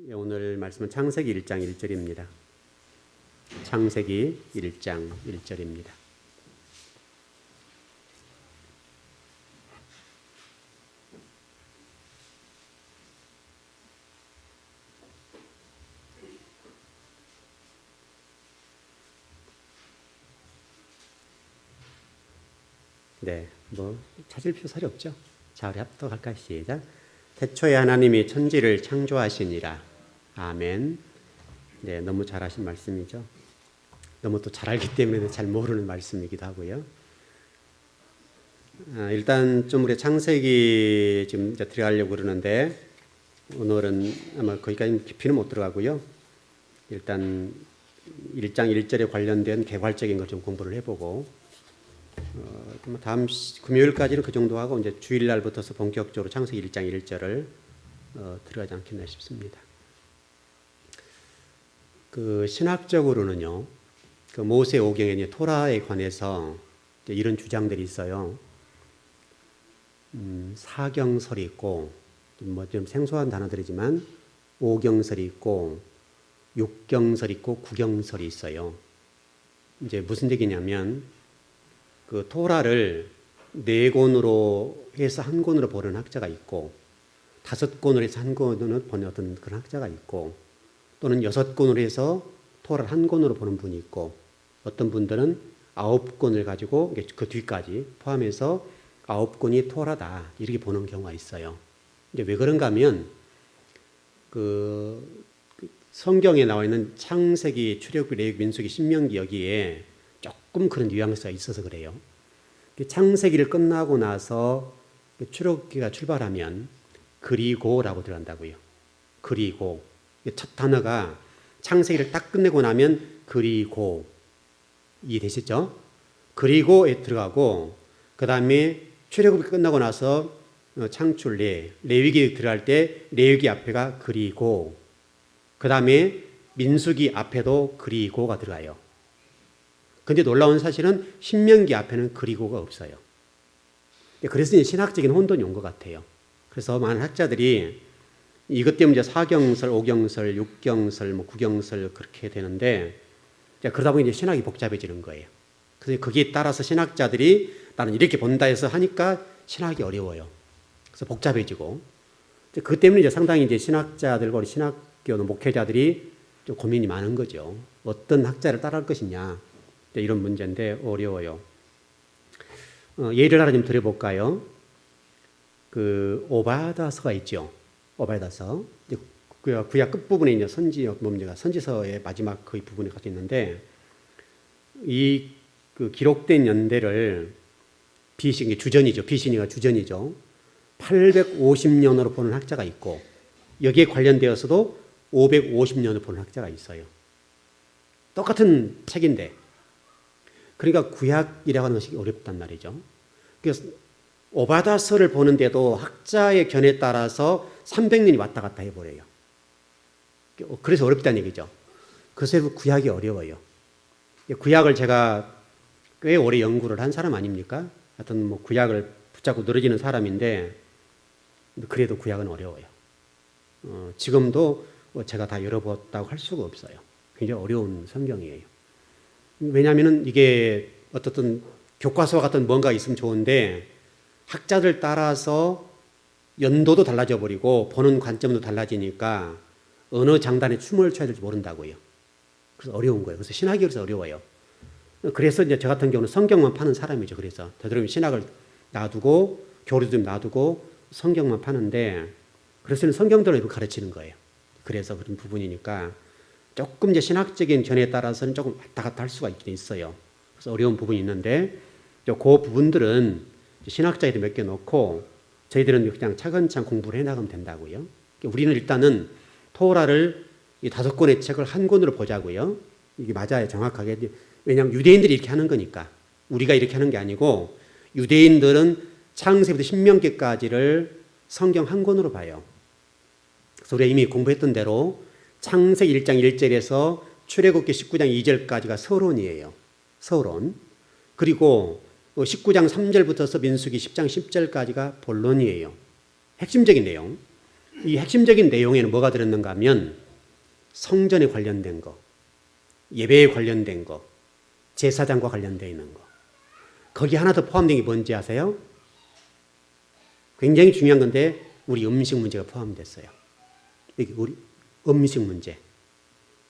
오늘 말씀은 창세기 1장 1절입니다. 창세기 1장 1절입니다. 네, 찾을 필요살이 없죠. 자, 우리 합독할까요? 시작. 태초에 하나님이 천지를 창조하시니라. 아멘. 네, 너무 잘하신 말씀이죠. 너무 또 잘 알기 때문에 잘 모르는 말씀이기도 하고요. 일단 좀 우리 창세기 지금 이제 들어가려고 그러는데 오늘은 아마 거기까지 깊이는 못 들어가고요. 일단 1장 1절에 관련된 개괄적인 걸 좀 공부를 해보고 다음 금요일까지는 그 정도 하고 이제 주일날부터서 본격적으로 창세기 1장 1절을 들어가지 않겠나 싶습니다. 그 신학적으로는요, 그 모세 오경에 토라에 관해서 이런 주장들이 있어요. 사경설이 있고, 좀 생소한 단어들이지만 오경설이 있고, 육경설이 있고, 구경설이 있어요. 이제 무슨 얘기냐면 그 토라를 4권으로 해서 한 권으로 보는 학자가 있고 5권으로 해서 한 권으로 보는 어떤 그런 학자가 있고 또는 6권으로 해서 토라를 한 권으로 보는 분이 있고 어떤 분들은 9권을 가지고 그 뒤까지 포함해서 9권이 토라다 이렇게 보는 경우가 있어요. 이제 왜 그런가 하면 그 성경에 나와 있는 창세기, 출애굽기, 레위기, 민수기, 신명기 여기에 조금 그런 뉘앙스가 있어서 그래요. 창세기를 끝나고 나서 출애굽기가 출발하면 그리고라고 들어간다고요. 그리고 첫 단어가 창세기를 딱 끝내고 나면 그리고 이해되시죠? 그리고에 들어가고 그 다음에 출애굽이 끝나고 나서 창출 레위기 들어갈 때 레위기 앞에가 그리고 그 다음에 민수기 앞에도 그리고가 들어가요. 근데 놀라운 사실은 신명기 앞에는 그리고가 없어요. 그래서 신학적인 혼돈이 온 것 같아요. 그래서 많은 학자들이 이것 때문에 사경설, 오경설, 육경설, 구경설 그렇게 되는데 그러다 보니 이제 신학이 복잡해지는 거예요. 그래서 거기에 따라서 신학자들이 나는 이렇게 본다 해서 하니까 신학이 어려워요. 그래서 복잡해지고 그 때문에 이제 상당히 이제 신학자들과 우리 신학교 목회자들이 좀 고민이 많은 거죠. 어떤 학자를 따라할 것이냐. 이런 문제인데 어려워요. 예를 하나 좀 드려볼까요? 그 오바다서가 있죠. 오바다서. 구약 끝부분에 있는 선지서의 마지막 거의 부분에 가져 있는데 이 그 기록된 연대를 주전이죠. 비신이가 주전이죠. 850년으로 보는 학자가 있고 여기에 관련되어서도 550년으로 보는 학자가 있어요. 똑같은 책인데 그러니까 구약이라고 하는 것이 어렵단 말이죠. 그래서 오바다서를 보는데도 학자의 견해에 따라서 300년이 왔다 갔다 해버려요. 그래서 어렵다는 얘기죠. 그래서 구약이 어려워요. 구약을 제가 꽤 오래 연구를 한 사람 아닙니까? 하여튼 구약을 붙잡고 늘어지는 사람인데 그래도 구약은 어려워요. 지금도 제가 다 열어봤다고 할 수가 없어요. 굉장히 어려운 성경이에요. 왜냐하면 이게 어떻든 교과서와 같은 뭔가 있으면 좋은데 학자들 따라서 연도도 달라져 버리고 보는 관점도 달라지니까 어느 장단에 춤을 춰야 될지 모른다고요. 그래서 어려운 거예요. 그래서 신학이 그래서 어려워요. 그래서 이제 저 같은 경우는 성경만 파는 사람이죠. 그래서 되도록이면 신학을 놔두고 교리도 좀 놔두고 성경만 파는데 그래서 성경대로 가르치는 거예요. 그래서 그런 부분이니까 조금 이제 신학적인 견해에 따라서는 조금 왔다 갔다 할 수가 있긴 있어요. 그래서 어려운 부분이 있는데 그 부분들은 신학자들이 몇 개 넣고 저희들은 그냥 차근차근 공부를 해나가면 된다고요. 우리는 일단은 토라를 이 5권의 책을 한 권으로 보자고요. 이게 맞아요. 정확하게. 왜냐하면 유대인들이 이렇게 하는 거니까. 우리가 이렇게 하는 게 아니고 유대인들은 창세부터 신명기까지를 성경 한 권으로 봐요. 그래서 우리가 이미 공부했던 대로 창세기 1장 1절에서 출애굽기 19장 2절까지가 서론이에요. 서론. 그리고 19장 3절부터서 민수기 10장 10절까지가 본론이에요. 핵심적인 내용. 이 핵심적인 내용에는 뭐가 들었는가 하면 성전에 관련된 거, 예배에 관련된 거, 제사장과 관련되어 있는 거. 거기 하나 더 포함된 게 뭔지 아세요? 굉장히 중요한 건데 우리 음식 문제가 포함됐어요. 여기 우리 음식 문제,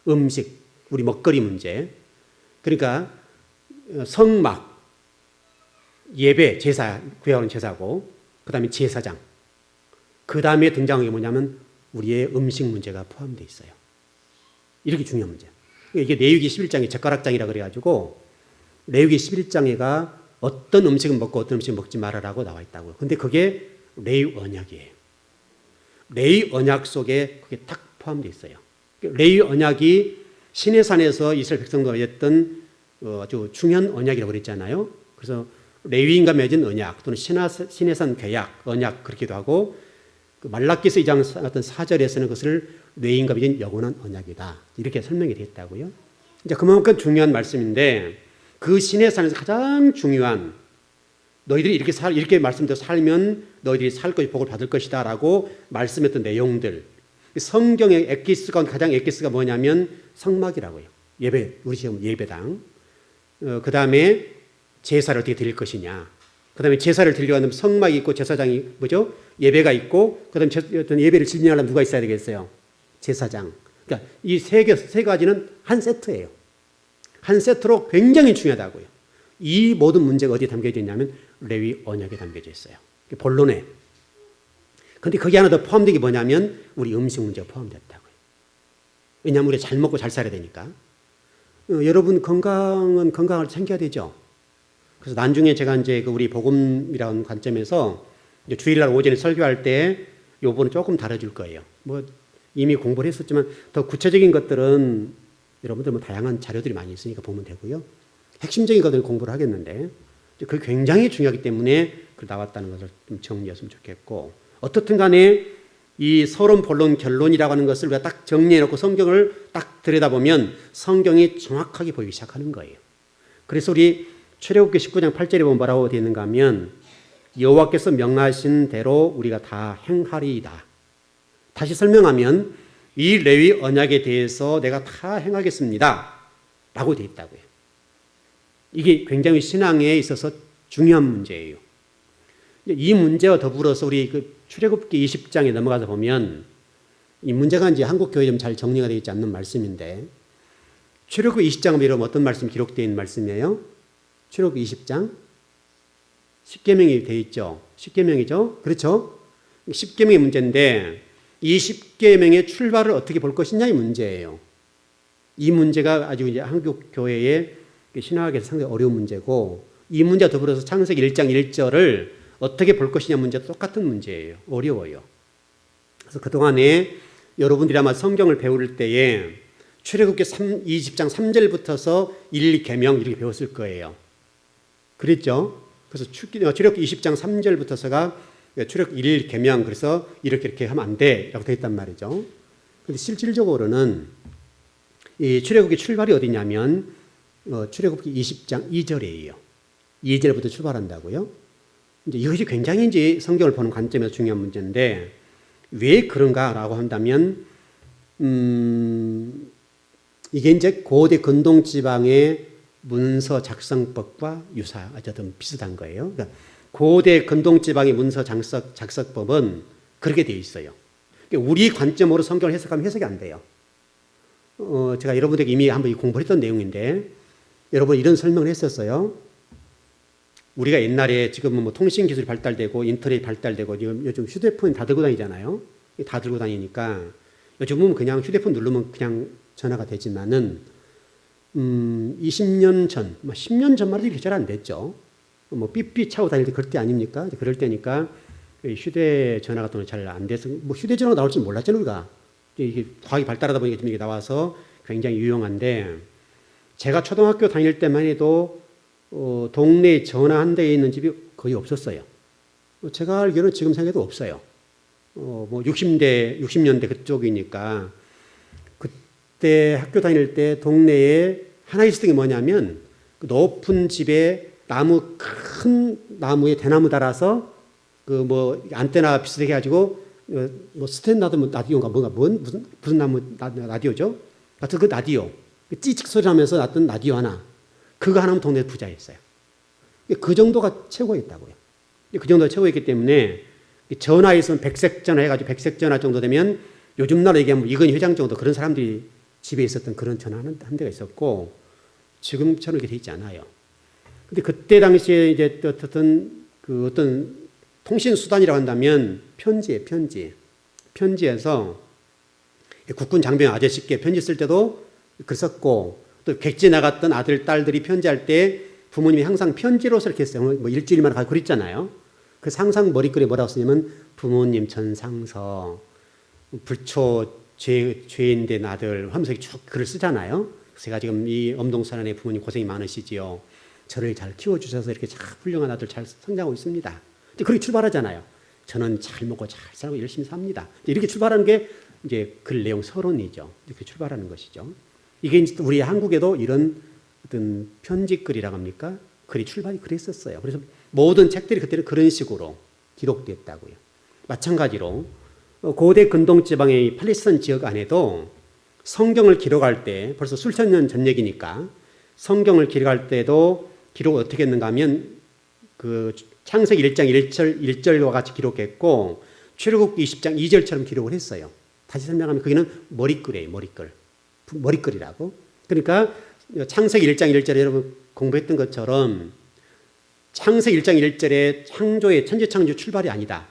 음식, 우리 먹거리 문제. 그러니까 성막, 예배, 제사, 구약은 제사고, 그 다음에 제사장. 그 다음에 등장한 게 뭐냐면 우리의 음식 문제가 포함되어 있어요. 이렇게 중요한 문제. 이게 레위기 11장의 젓가락장이라 그래가지고 레위기 11장에가 어떤 음식은 먹고 어떤 음식은 먹지 말아라고 나와 있다고요. 근데 그게 레위 언약이에요. 레위 언약 속에 그게 딱 포함되어 있어요. 레위 언약이 시내산에서 이스라엘 백성들과 맺었던 아주 중요한 언약이라고 그랬잖아요. 그래서 레위인과 맺은 언약 또는 시내산 계약, 언약 그렇기도 하고 그 말라기서 2장 어떤 4절에서는 그것을 레위인과 맺은 영원한 언약이다. 이렇게 설명이 되었다고요. 이제 그만큼 중요한 말씀인데 그 시내산에서 가장 중요한 너희들이 이렇게 말씀대로 살면 너희들이 살 것이 복을 받을 것이다 라고 말씀했던 내용들. 성경의 엑기스 가운데 가장 엑기스가 뭐냐면 성막이라고요. 예배, 우리 지금 예배당. 그 다음에 제사를 어떻게 드릴 것이냐. 그 다음에 제사를 드리려고 하면 성막이 있고 제사장이 뭐죠? 예배가 있고 그 다음에 어떤 예배를 진행하려면 누가 있어야 되겠어요? 제사장. 그러니까 이 세 가지는 한 세트예요. 한 세트로 굉장히 중요하다고요. 이 모든 문제가 어디에 담겨져 있냐면 레위 언약에 담겨져 있어요. 본론에. 그런데 거기 하나 더 포함된 게 뭐냐면 우리 음식 문제가 포함됐다고요. 왜냐하면 우리가 잘 먹고 잘 살아야 되니까. 여러분 건강을 챙겨야 되죠. 그래서 나중에 제가 이제 우리 복음이라는 관점에서 이제 주일날 오전에 설교할 때 요번은 조금 다뤄줄 거예요. 뭐 이미 공부를 했었지만 더 구체적인 것들은 여러분들 뭐 다양한 자료들이 많이 있으니까 보면 되고요. 핵심적인 것들을 공부를 하겠는데 그게 굉장히 중요하기 때문에 나왔다는 것을 좀 정리했으면 좋겠고 어떻든 간에 이 서론, 본론, 결론이라고 하는 것을 우리가 딱 정리해놓고 성경을 딱 들여다보면 성경이 정확하게 보이기 시작하는 거예요. 그래서 우리 출애굽기 19장 8절에 보면 뭐라고 되어 있는가 하면 여호와께서 명하신 대로 우리가 다 행하리이다. 다시 설명하면 이 레위 언약에 대해서 내가 다 행하겠습니다 라고 되어 있다고요. 이게 굉장히 신앙에 있어서 중요한 문제예요. 이 문제와 더불어서 우리 출애굽기 20장에 넘어가서 보면 이 문제가 이제 한국 교회에 좀 잘 정리가 되어 있지 않는 말씀인데 출애굽기 20장에 이러면 어떤 말씀이 기록되어 있는 말씀이에요? 출애굽기 20장 10계명이 되어 있죠. 10계명이죠. 그렇죠? 10계명의 문제인데 이 10계명의 출발을 어떻게 볼 것이냐 이 문제예요. 이 문제가 아주 이제 한국 교회의 신학에서 상당히 어려운 문제고 이 문제와 더불어서 창세기 1장 1절을 어떻게 볼 것이냐 문제도 똑같은 문제예요. 어려워요. 그래서 그동안에 여러분들이 아마 성경을 배울 때에 출애굽기 20장 3절부터서 1계명 이렇게 배웠을 거예요. 그랬죠? 그래서 출애굽기 20장 3절부터서가 출애굽기 1계명 그래서 이렇게 하면 안 돼 라고 되어 있단 말이죠. 그런데 실질적으로는 이 출애굽기 출발이 어디냐면 출애굽기 20장 2절이에요. 2절부터 출발한다고요. 이제 이것이 굉장히 이제 성경을 보는 관점에서 중요한 문제인데 왜 그런가라고 한다면 이게 이제 고대 근동 지방의 문서 작성법과 어쨌든 비슷한 거예요. 그러니까 고대 근동 지방의 문서 작성법은 그렇게 되어 있어요. 그러니까 우리 관점으로 성경을 해석하면 해석이 안 돼요. 제가 여러분들에게 이미 한번 공부를 했던 내용인데 여러분 이런 설명을 했었어요. 우리가 옛날에 지금은 뭐 통신 기술이 발달되고 인터넷이 발달되고 요즘 휴대폰 다 들고 다니잖아요. 다 들고 다니니까 요즘은 그냥 휴대폰 누르면 그냥 전화가 되지만은 20년 전, 10년 전만 해도 이렇게 잘 안 됐죠. 뭐 삐삐 차고 다닐 때 그럴 때 아닙니까? 그럴 때니까 휴대전화 같은 거 잘 안 돼서 뭐 휴대전화가 나올 줄 몰랐잖아요, 우리가. 이게 과학이 발달하다 보니까 좀 이게 나와서 굉장히 유용한데 제가 초등학교 다닐 때만 해도 동네에 전화 한 대에 있는 집이 거의 없었어요. 제가 알기로는 지금 생각해도 없어요. 뭐 60년대 그쪽이니까 그때 학교 다닐 때 동네에 하나 있었던 게 뭐냐면 그 높은 집에 큰 나무에 대나무 달아서 그 뭐 안테나 비슷하게 해가지고 뭐 스탠다드 라디오인가 뭔가 무슨 나무 라디오죠? 하여튼 그 라디오 찌직 소리 나면서 났던 라디오 하나 그거 하나면 동네 부자였어요. 그 정도가 최고였다고요. 그 정도가 최고였기 때문에 전화에 있으면 백색 전화 해가지고 백색 전화 정도 되면 요즘 나라 얘기하면 이건희 회장 정도 그런 사람들이 집에 있었던 그런 전화 한 대가 있었고 지금처럼 이렇게 돼 있지 않아요. 근데 그때 당시에 이제 어떤 통신 수단이라고 한다면 편지예요, 편지. 편지에서 국군 장병 아저씨께 편지 쓸 때도 글 썼고 또 객지 나갔던 아들, 딸들이 편지할 때 부모님이 항상 편지로서 이렇게 했어요. 뭐 일주일만 가고 그랬잖아요. 그래서 항상 머리글에 뭐라고 쓰냐면 부모님 전상서, 불초 죄인된 아들 하면서 쭉 글을 쓰잖아요. 제가 지금 이 엄동산안에 부모님 고생이 많으시지요. 저를 잘 키워주셔서 이렇게 참 훌륭한 아들 잘 성장하고 있습니다. 그렇게 출발하잖아요. 저는 잘 먹고 잘 살고 열심히 삽니다. 이렇게 출발하는 게 이제 글 내용 서론이죠. 이렇게 출발하는 것이죠. 이게 이제 우리 한국에도 이런 어떤 편지글이라고 합니까? 글이 출발이 그랬었어요. 그래서 모든 책들이 그때는 그런 식으로 기록됐다고요. 마찬가지로 고대 근동 지방의 팔레스타인 지역 안에도 성경을 기록할 때 벌써 수천 년 전 얘기니까 성경을 기록할 때도 기록을 어떻게 했는가 하면 그 창세기 1장 1절과 같이 기록했고 출애굽기 20장 2절처럼 기록을 했어요. 다시 설명하면 거기는 머리글이에요. 머리글이라고. 그러니까 창세기 1장 1절에 여러분 공부했던 것처럼 창세기 1장 1절에 창조의 천지창조 출발이 아니다.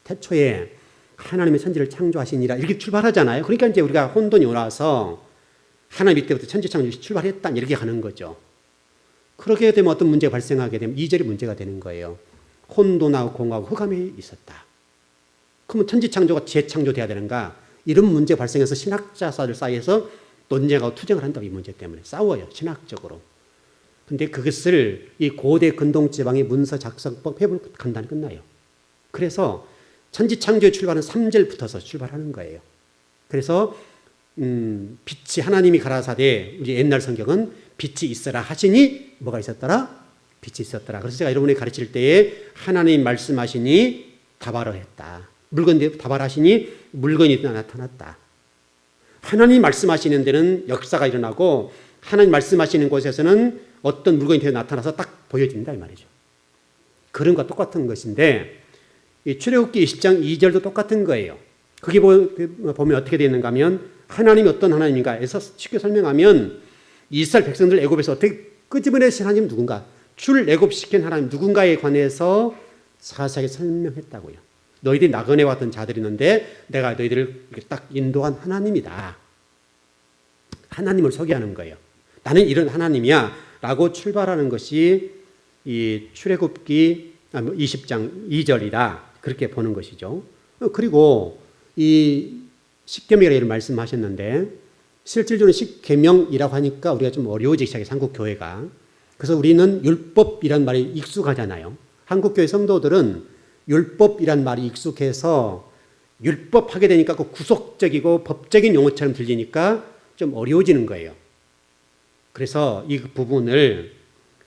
태초에 하나님의 천지를 창조하시니라 이렇게 출발하잖아요. 그러니까 이제 우리가 혼돈이 올라와서 하나님 이때부터 천지창조 출발했다 이렇게 가는 거죠. 그렇게 되면 어떤 문제가 발생하게 되면 2절이 문제가 되는 거예요. 혼돈하고 공하고 흑암이 있었다. 그러면 천지창조가 재창조돼야 되는가? 이런 문제가 발생해서 신학자들 사이에서 논쟁하고 투쟁을 한다고 이 문제 때문에 싸워요. 신학적으로. 근데 그것을 이 고대 근동지방의 문서 작성법 회분 간단히 끝나요. 그래서 천지창조의 출발은 3절부터서 출발하는 거예요. 그래서 빛이 하나님이 가라사대 우리 옛날 성경은 빛이 있어라 하시니 뭐가 있었더라? 빛이 있었더라. 그래서 제가 여러분이 가르칠 때에 하나님 말씀하시니 다발을 했다. 물건이 다발하시니 물건이 나타났다. 하나님 말씀하시는 데는 역사가 일어나고 하나님 말씀하시는 곳에서는 어떤 물건이 나타나서 딱 보여진다 이 말이죠. 그런 것과 똑같은 것인데 이 출애굽기 20장 2절도 똑같은 거예요. 거기 보면 어떻게 되어 있는가 하면 하나님이 어떤 하나님인가 해서 쉽게 설명하면 이스라엘 백성들 애굽에서 어떻게 끄집어내신 하나님 누군가 출애굽시킨 하나님 누군가에 관해서 자세하게 설명했다고요. 너희들이 나그네 왔던 자들이 있는데 내가 너희들을 이렇게 딱 인도한 하나님이다. 하나님을 소개하는 거예요. 나는 이런 하나님이야 라고 출발하는 것이 이 출애굽기 20장 2절이다. 그렇게 보는 것이죠. 그리고 이 십계명이라고 이런 말씀하셨는데 실질적으로 십계명이라고 하니까 우리가 좀 어려워지기 시작해요. 한국교회가. 그래서 우리는 율법이란 말이 익숙하잖아요. 한국교회 성도들은 율법이란 말이 익숙해서 율법 하게 되니까 그 구속적이고 법적인 용어처럼 들리니까 좀 어려워지는 거예요. 그래서 이 부분을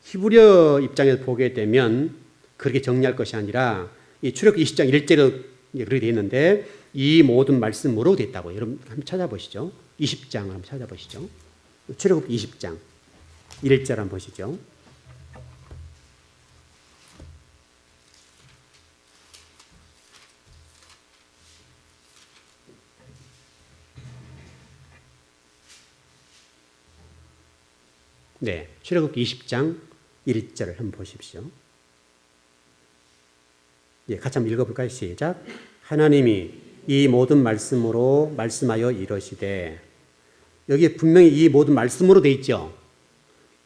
히브리어 입장에서 보게 되면 그렇게 정리할 것이 아니라 이 출애굽기 20장 1절에 그렇게 되어 있는데 이 모든 말씀으로 됐다고 여러분 한번 찾아보시죠. 20장을 한번 찾아보시죠. 출애굽기 20장 1절 한번 보시죠. 네, 출애굽기 20장 1절을 한번 보십시오. 예, 같이 한번 읽어볼까요? 시작. 하나님이 이 모든 말씀으로 말씀하여 이러시되 여기에 분명히 이 모든 말씀으로 돼 있죠.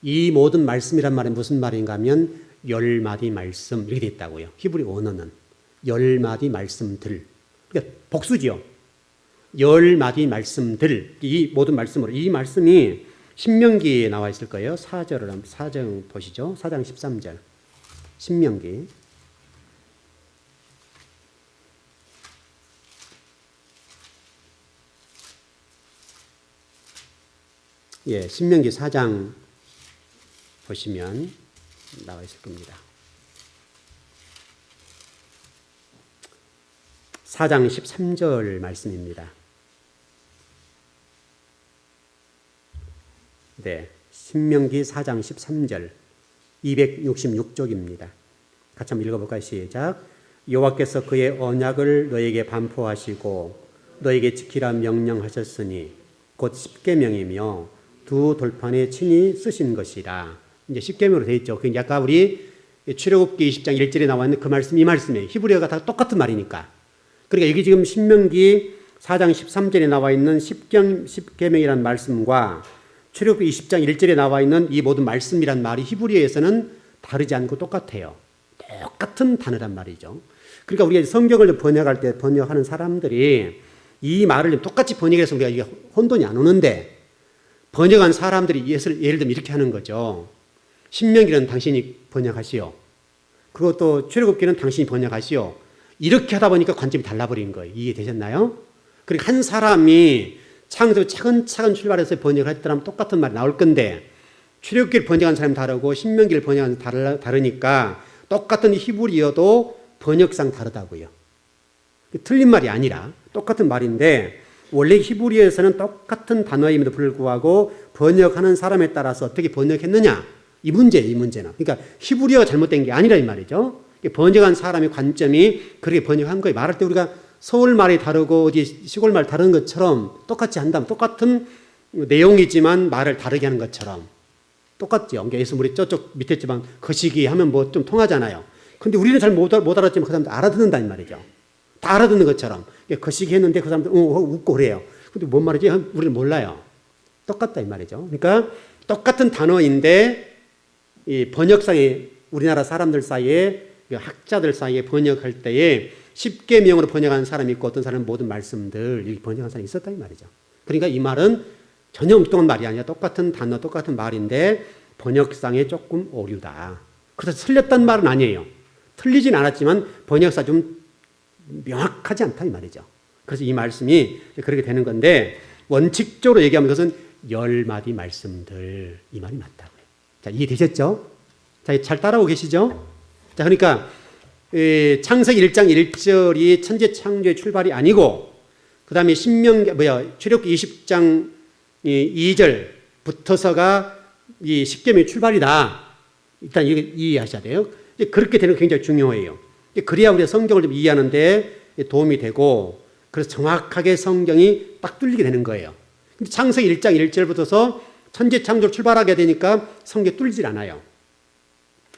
이 모든 말씀이란 말은 무슨 말인가 하면 10마디 말씀 이렇게 돼 있다고요. 히브리 원어는 10마디 말씀들. 그러니까 복수지요. 10마디 말씀들. 이 모든 말씀으로. 이 말씀이 신명기에 나와 있을 거예요. 4장 보시죠. 4장 13절. 신명기. 예, 신명기 4장 보시면 나와 있을 겁니다. 4장 13절 말씀입니다. 네, 신명기 4장 13절 266쪽입니다. 같이 한번 읽어볼까요? 시작. 여호와께서 그의 언약을 너에게 반포하시고 너에게 지키라 명령하셨으니 곧 십계명이며 두 돌판에 친히 쓰신 것이라. 이제 십계명으로 되어 있죠. 그 아까 우리 출애굽기 20장 1절에 나와 있는 그 말씀, 이 말씀이에요. 히브리어가 다 똑같은 말이니까. 그러니까 여기 지금 신명기 4장 13절에 나와 있는 십계명이라는 말씀과 출애굽기 20장 1절에 나와 있는 이 모든 말씀이란 말이 히브리어에서는 다르지 않고 똑같아요. 똑같은 단어란 말이죠. 그러니까 우리가 성경을 번역할 때 번역하는 사람들이 이 말을 똑같이 번역해서 우리가 이게 혼돈이 안 오는데, 번역한 사람들이 예를 들면 이렇게 하는 거죠. 신명기는 당신이 번역하시오. 그리고 또 출애굽기는 당신이 번역하시오. 이렇게 하다 보니까 관점이 달라버린 거예요. 이해되셨나요? 그러니까 한 사람이 창세기 차근차근 출발해서 번역을 했더라면 똑같은 말이 나올 건데, 출애굽기를 번역한 사람이 다르고 신명기를 번역한 사람이 다르니까 똑같은 히브리어도 번역상 다르다고요. 틀린 말이 아니라 똑같은 말인데, 원래 히브리어에서는 똑같은 단어임에도 불구하고 번역하는 사람에 따라서 어떻게 번역했느냐, 이 문제예요. 이 문제는. 그러니까 히브리어가 잘못된 게 아니라 이 말이죠. 번역한 사람의 관점이 그렇게 번역한 거예요. 말할 때 우리가 서울 말이 다르고 어디 시골 말 다른 것처럼 똑같이 한다면, 똑같은 내용이지만 말을 다르게 하는 것처럼 똑같죠. 그러니까 예수 우리 저쪽 밑에 지방 거시기 하면 뭐 좀 통하잖아요. 근데 우리는 잘 못 알아듣지만 그 사람들 알아듣는다는 말이죠. 다 알아듣는 것처럼. 거시기 했는데 그 사람들 웃고 그래요. 근데 뭔 말이지? 우리는 몰라요. 똑같다 이 말이죠. 그러니까 똑같은 단어인데 이 번역상에 우리나라 사람들 사이에, 학자들 사이에 번역할 때에 십계명으로 번역하는 사람이 있고 어떤 사람은 모든 말씀들 이렇게 번역하는 사람이 있었다 이 말이죠. 그러니까 이 말은 전혀 엉뚱한 말이 아니라 똑같은 단어, 똑같은 말인데 번역상에 조금 오류다. 그래서 틀렸단 말은 아니에요. 틀리진 않았지만 번역사 좀 명확하지 않다 이 말이죠. 그래서 이 말씀이 그렇게 되는 건데, 원칙적으로 얘기하면 그것은 10마디 말씀들, 이 말이 맞다고요. 자, 이해되셨죠? 자, 잘 따라오고 계시죠? 자, 그러니까 창세기 1장 1절이 천재 창조의 출발이 아니고, 그 다음에 출애굽기 20장 2절부터서가 이 십계명의 출발이다. 일단 이해하셔야 돼요. 그렇게 되는 게 굉장히 중요해요. 그래야 우리가 성경을 좀 이해하는데 도움이 되고, 그래서 정확하게 성경이 딱 뚫리게 되는 거예요. 근데 창세기 1장 1절부터서 천재 창조를 출발하게 되니까 성경이 뚫리질 않아요.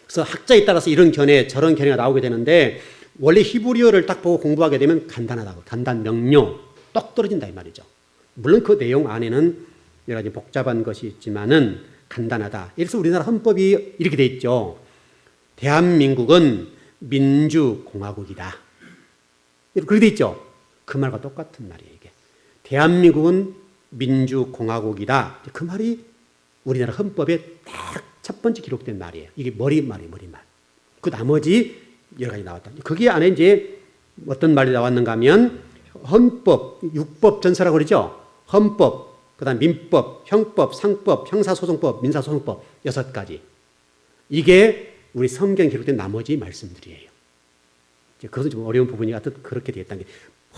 그래서 학자에 따라서 이런 견해, 저런 견해가 나오게 되는데, 원래 히브리어를 딱 보고 공부하게 되면 간단하다고, 간단, 명료, 똑 떨어진다 이 말이죠. 물론 그 내용 안에는 여러 가지 복잡한 것이 있지만은 간단하다. 그래서 우리나라 헌법이 이렇게 돼 있죠. 대한민국은 민주공화국이다. 그렇게 돼 있죠. 그 말과 똑같은 말이에요, 이게. 대한민국은 민주공화국이다. 그 말이 우리나라 헌법에 딱 첫 번째 기록된 말이에요. 이게 머리말이에요, 머리말. 그 나머지 여러 가지 나왔다. 거기 안에 이제 어떤 말이 나왔는가 하면, 헌법, 육법 전서라고 그러죠. 헌법, 그 다음 민법, 형법, 상법, 형사소송법, 민사소송법 6가지. 이게 우리 성경에 기록된 나머지 말씀들이에요. 그것은 좀 어려운 부분이 하여튼 그렇게 되어 있다는 게,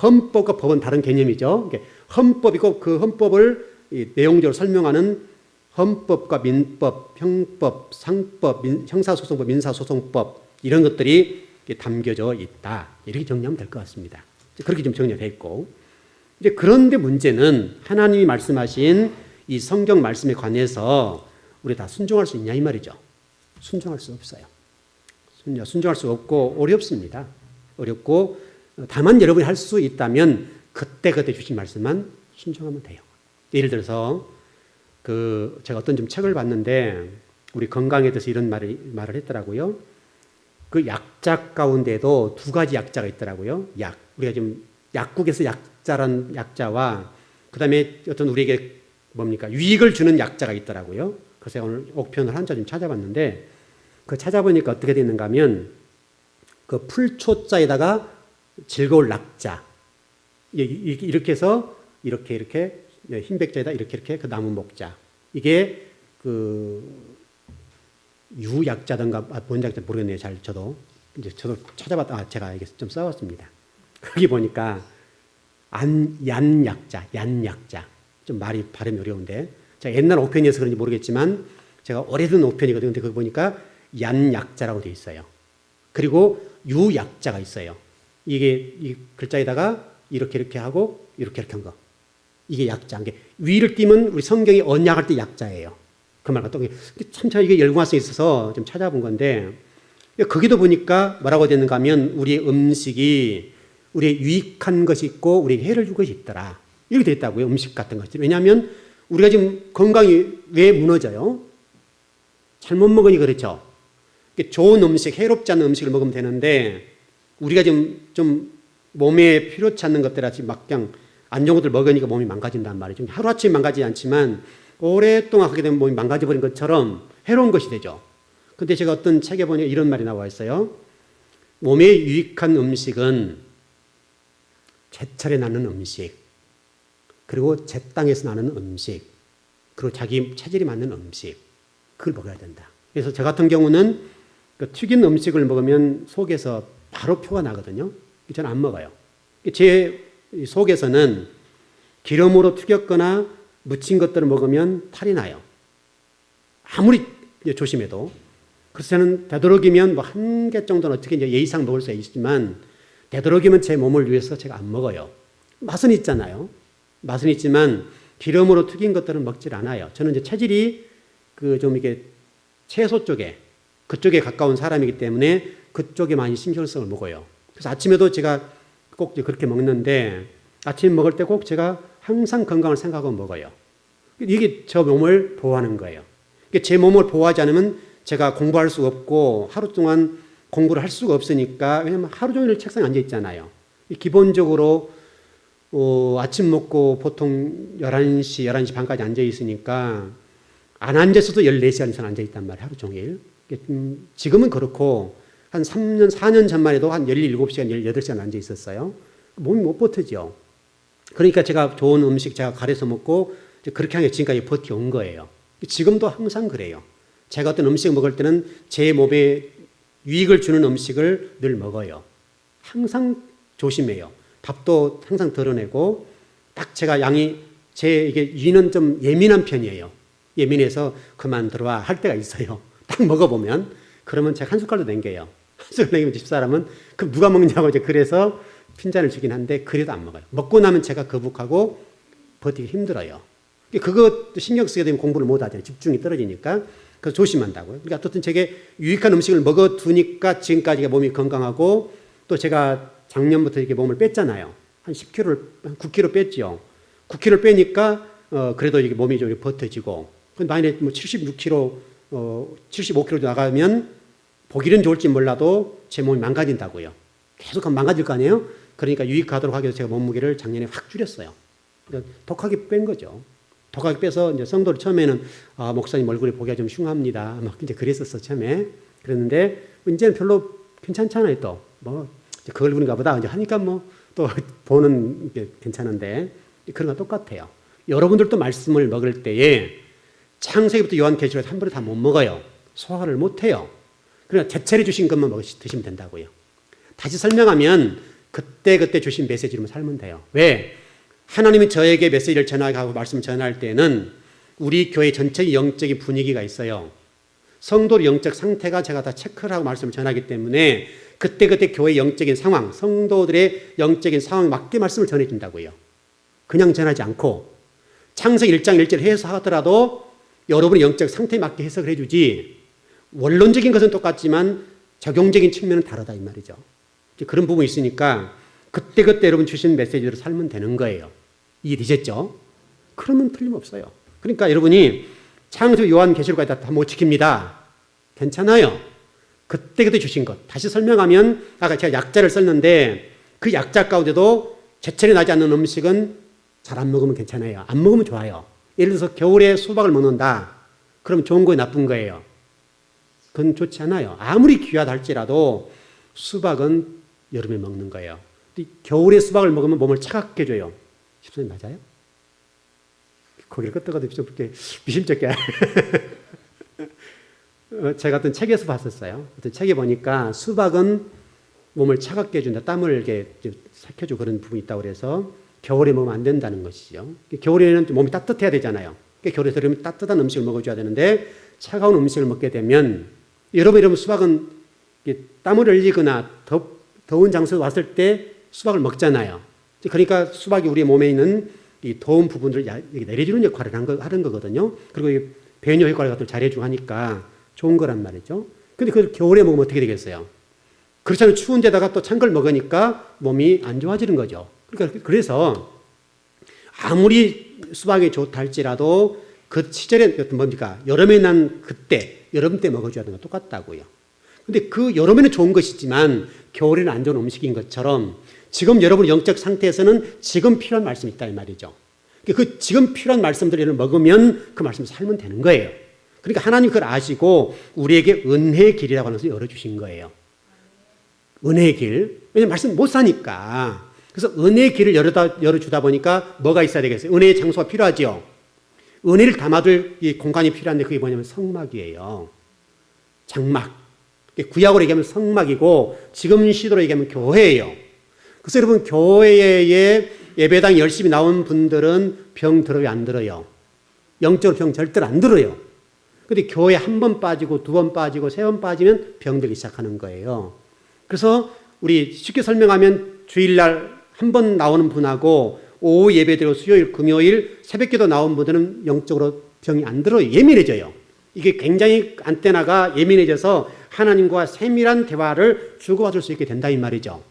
헌법과 법은 다른 개념이죠. 헌법이고 그 헌법을 내용적으로 설명하는 헌법과 민법, 형법, 상법, 형사소송법, 민사소송법, 이런 것들이 담겨져 있다. 이렇게 정리하면 될 것 같습니다. 그렇게 좀 정리가 되어 있고, 이제 그런데 문제는 하나님이 말씀하신 이 성경 말씀에 관해서 우리 다 순종할 수 있냐 이 말이죠. 순종할 수 없어요. 순종할 수 없고 어렵습니다. 어렵고, 다만 여러분이 할 수 있다면 그때 주신 말씀만 순종하면 돼요. 예를 들어서 제가 어떤 좀 책을 봤는데, 우리 건강에 대해서 이런 말을 했더라고요. 그 약자 가운데도 2가지 약자가 있더라고요. 우리가 지금 약국에서 약자란 약자와, 그 다음에 어떤 우리에게 유익을 주는 약자가 있더라고요. 그래서 오늘 옥편을 한자 좀 찾아봤는데, 찾아보니까 어떻게 되는가 하면, 그 풀초자에다가 즐거울 낙자, 이렇게 해서 이렇게 흰백자에다 이렇게 그 나무 목자, 이게 유약자든가 뭔 약자 모르겠네요. 저도 찾아봤다. 제가 이게 좀 써왔습니다. 거기 보니까 얀약자. 좀 말이 발음이 어려운데. 제가 옛날 옥편이어서 그런지 모르겠지만 제가 오래된 옥편이거든요. 근데 거기 보니까 얀약자라고 되어 있어요. 그리고 유약자가 있어요. 이게 이 글자에다가 이렇게 하고 이렇게 한 거. 이게 약자. 이게 위를 띄면 우리 성경이 언약할 때 약자예요. 그 말 같다. 참 이게 열광성이 있어서 좀 찾아본 건데 거기도 보니까 뭐라고 되는가 하면 우리의 음식이 우리의 유익한 것이 있고 우리에게 해를 줄 것이 있더라. 이렇게 되어 있다고요. 음식 같은 것들. 왜냐하면 우리가 지금 건강이 왜 무너져요? 잘못 먹으니 그렇죠. 좋은 음식, 해롭지 않은 음식을 먹으면 되는데 우리가 지금 좀 몸에 필요치 않는 것들 막 그냥 안 좋은 것들 먹으니까 몸이 망가진단 말이죠. 하루아침에 망가지지 않지만 오랫동안 하게 되면 몸이 망가져버린 것처럼 해로운 것이 되죠. 근데 제가 어떤 책에 보니 이런 말이 나와 있어요. 몸에 유익한 음식은 제철에 나는 음식, 그리고 제 땅에서 나는 음식, 그리고 자기 체질이 맞는 음식, 그걸 먹어야 된다. 그래서 저 같은 경우는 그 튀긴 음식을 먹으면 속에서 바로 표가 나거든요. 저는 안 먹어요. 제 속에서는 기름으로 튀겼거나 묻힌 것들을 먹으면 탈이 나요. 아무리 조심해도. 그래서 저는 되도록이면 뭐 한 개 정도는 어떻게 이제 예의상 먹을 수 있지만 되도록이면 제 몸을 위해서 제가 안 먹어요. 맛은 있잖아요. 맛은 있지만 기름으로 튀긴 것들은 먹질 않아요. 저는 이제 체질이 그 좀 이게 채소 쪽에 그쪽에 가까운 사람이기 때문에 그쪽에 많이 신경을 써서 먹어요. 그래서 아침에도 제가 꼭 그렇게 먹는데 아침 먹을 때 꼭 제가 항상 건강을 생각하고 먹어요. 이게 저 몸을 보호하는 거예요. 제 몸을 보호하지 않으면 제가 공부할 수가 없고 하루 동안 공부를 할 수가 없으니까 왜냐하면 하루 종일 책상에 앉아 있잖아요. 기본적으로 아침 먹고 보통 11시 반까지 앉아 있으니까 안 앉아서도 14시간 이상 앉아 있단 말이에요. 하루 종일. 지금은 그렇고 한 3년, 4년 전만 해도 한 17시간, 18시간 앉아 있었어요. 몸이 못 버티죠. 그러니까 제가 좋은 음식 제가 가려서 먹고 그렇게 하는 게 지금까지 버텨온 거예요. 지금도 항상 그래요. 제가 어떤 음식을 먹을 때는 제 몸에 유익을 주는 음식을 늘 먹어요. 항상 조심해요. 밥도 항상 덜어내고 딱 제가 양이 이게 위는 좀 예민한 편이에요. 예민해서 그만 들어와 할 때가 있어요. 딱 먹어보면 그러면 제가 한 숟갈도 남겨요. 한 숟갈 남기면 집사람은 그 누가 먹냐고 이제 그래서 핀잔을 주긴 한데 그래도 안 먹어요. 먹고 나면 제가 거북하고 버티기 힘들어요. 그거 신경 쓰게 되면 공부를 못 하잖아요. 집중이 떨어지니까. 그래서 조심한다고요. 그러니까 어쨌든 제게 유익한 음식을 먹어두니까 지금까지 몸이 건강하고 또 제가 작년부터 이렇게 몸을 뺐잖아요. 한 10kg를, 한 9kg 뺐죠. 9kg 빼니까 그래도 이게 몸이 좀 버텨지고 만약에 뭐 76kg, 75kg 나가면 보기는 좋을지 몰라도 제 몸이 망가진다고요. 계속 망가질 거 아니에요? 그러니까 유익하도록 하기 위해서 제가 몸무게를 작년에 확 줄였어요. 그러니까 독하게 뺀 거죠. 독하게 빼서 이제 성도를 처음에는 목사님 얼굴이 보기가 좀 흉합니다. 막 이제 그랬었어 처음에. 그랬는데 이제는 별로 괜찮잖아요. 또 뭐 그 얼굴인가 보다 이제 하니까 뭐 또 보는 게 괜찮은데 그런 거 똑같아요. 여러분들도 말씀을 먹을 때에 창세기부터 요한계시록에서 한 번에 다 못 먹어요. 소화를 못 해요. 그러니까 제철에 주신 것만 드시면 된다고요. 다시 설명하면 그때 주신 메시지로 살면 돼요. 왜? 하나님이 저에게 메시지를 전하고 말씀을 전할 때는 우리 교회 전체 영적인 분위기가 있어요. 성도의 영적 상태가 제가 다 체크를 하고 말씀을 전하기 때문에 그때 교회의 영적인 상황, 성도들의 영적인 상황에 맞게 말씀을 전해준다고요. 그냥 전하지 않고 창세기 1장 1절 해서 하더라도 여러분의 영적 상태에 맞게 해석을 해주지 원론적인 것은 똑같지만 적용적인 측면은 다르다 이 말이죠. 그런 부분이 있으니까 그때 여러분 주신 메시지로 살면 되는 거예요. 이해되셨죠? 그러면 틀림없어요. 그러니까 여러분이 창세기 요한계시록까지 다 못 지킵니다. 괜찮아요. 그때 주신 것. 다시 설명하면 아까 제가 약자를 썼는데 그 약자 가운데도 제철에 나지 않는 음식은 잘 안 먹으면 괜찮아요. 안 먹으면 좋아요. 예를 들어서 겨울에 수박을 먹는다. 그럼 좋은 거예요? 나쁜 거예요? 그건 좋지 않아요. 아무리 귀하다 할지라도 수박은 여름에 먹는 거예요. 겨울에 수박을 먹으면 몸을 차갑게 해줘요. 집사님 맞아요? 고개를 끄덕거리고 좀 그렇게 미심쩍게. 제가 어떤 책에서 봤었어요. 어떤 책에 보니까 수박은 몸을 차갑게 해준다. 땀을 이렇게 삭혀주고 그런 부분이 있다고 그래서 겨울에 먹으면 안 된다는 것이죠. 겨울에는 몸이 따뜻해야 되잖아요. 겨울에 그러면 따뜻한 음식을 먹어줘야 되는데 차가운 음식을 먹게 되면 여러분 수박은 땀을 흘리거나 더운 장소에 왔을 때 수박을 먹잖아요. 그러니까 수박이 우리 몸에 있는 이 더운 부분들을 내려주는 역할을 하는 거거든요. 그리고 배뇨 효과를 갖다 잘해주고 하니까 좋은 거란 말이죠. 근데 그걸 겨울에 먹으면 어떻게 되겠어요? 그렇지 않으면 추운 데다가 또 찬 걸 먹으니까 몸이 안 좋아지는 거죠. 그러니까 그래서 아무리 수박이 좋다 할지라도 그 시절에 뭡니까? 여름에 난 그때, 여름 때 먹어줘야 하는 건 똑같다고요. 근데 그 여름에는 좋은 것이지만 겨울에는 안 좋은 음식인 것처럼 지금 여러분의 영적 상태에서는 지금 필요한 말씀이 있다 이 말이죠. 그 지금 필요한 말씀들을 먹으면 그 말씀을 살면 되는 거예요. 그러니까 하나님 그걸 아시고 우리에게 은혜의 길이라고 하는 것을 열어주신 거예요. 은혜의 길. 왜냐하면 말씀 못 사니까. 그래서 은혜의 길을 열어주다 보니까 뭐가 있어야 되겠어요? 은혜의 장소가 필요하죠. 은혜를 담아둘 이 공간이 필요한데 그게 뭐냐면 성막이에요. 장막. 구약으로 얘기하면 성막이고 지금 시대로 얘기하면 교회예요. 그래서 여러분 교회에 예배당 열심히 나온 분들은 병 들어요, 안 들어요? 영적으로 병 절대로 안 들어요. 근데 교회 한 번 빠지고 두 번 빠지고 세 번 빠지면 병들기 시작하는 거예요. 그래서 우리 쉽게 설명하면 주일날 한 번 나오는 분하고 오후 예배드리고 수요일, 금요일 새벽기도 나온 분들은 영적으로 병이 안 들어요. 예민해져요. 이게 굉장히 안테나가 예민해져서 하나님과 세밀한 대화를 주고받을 수 있게 된다 이 말이죠.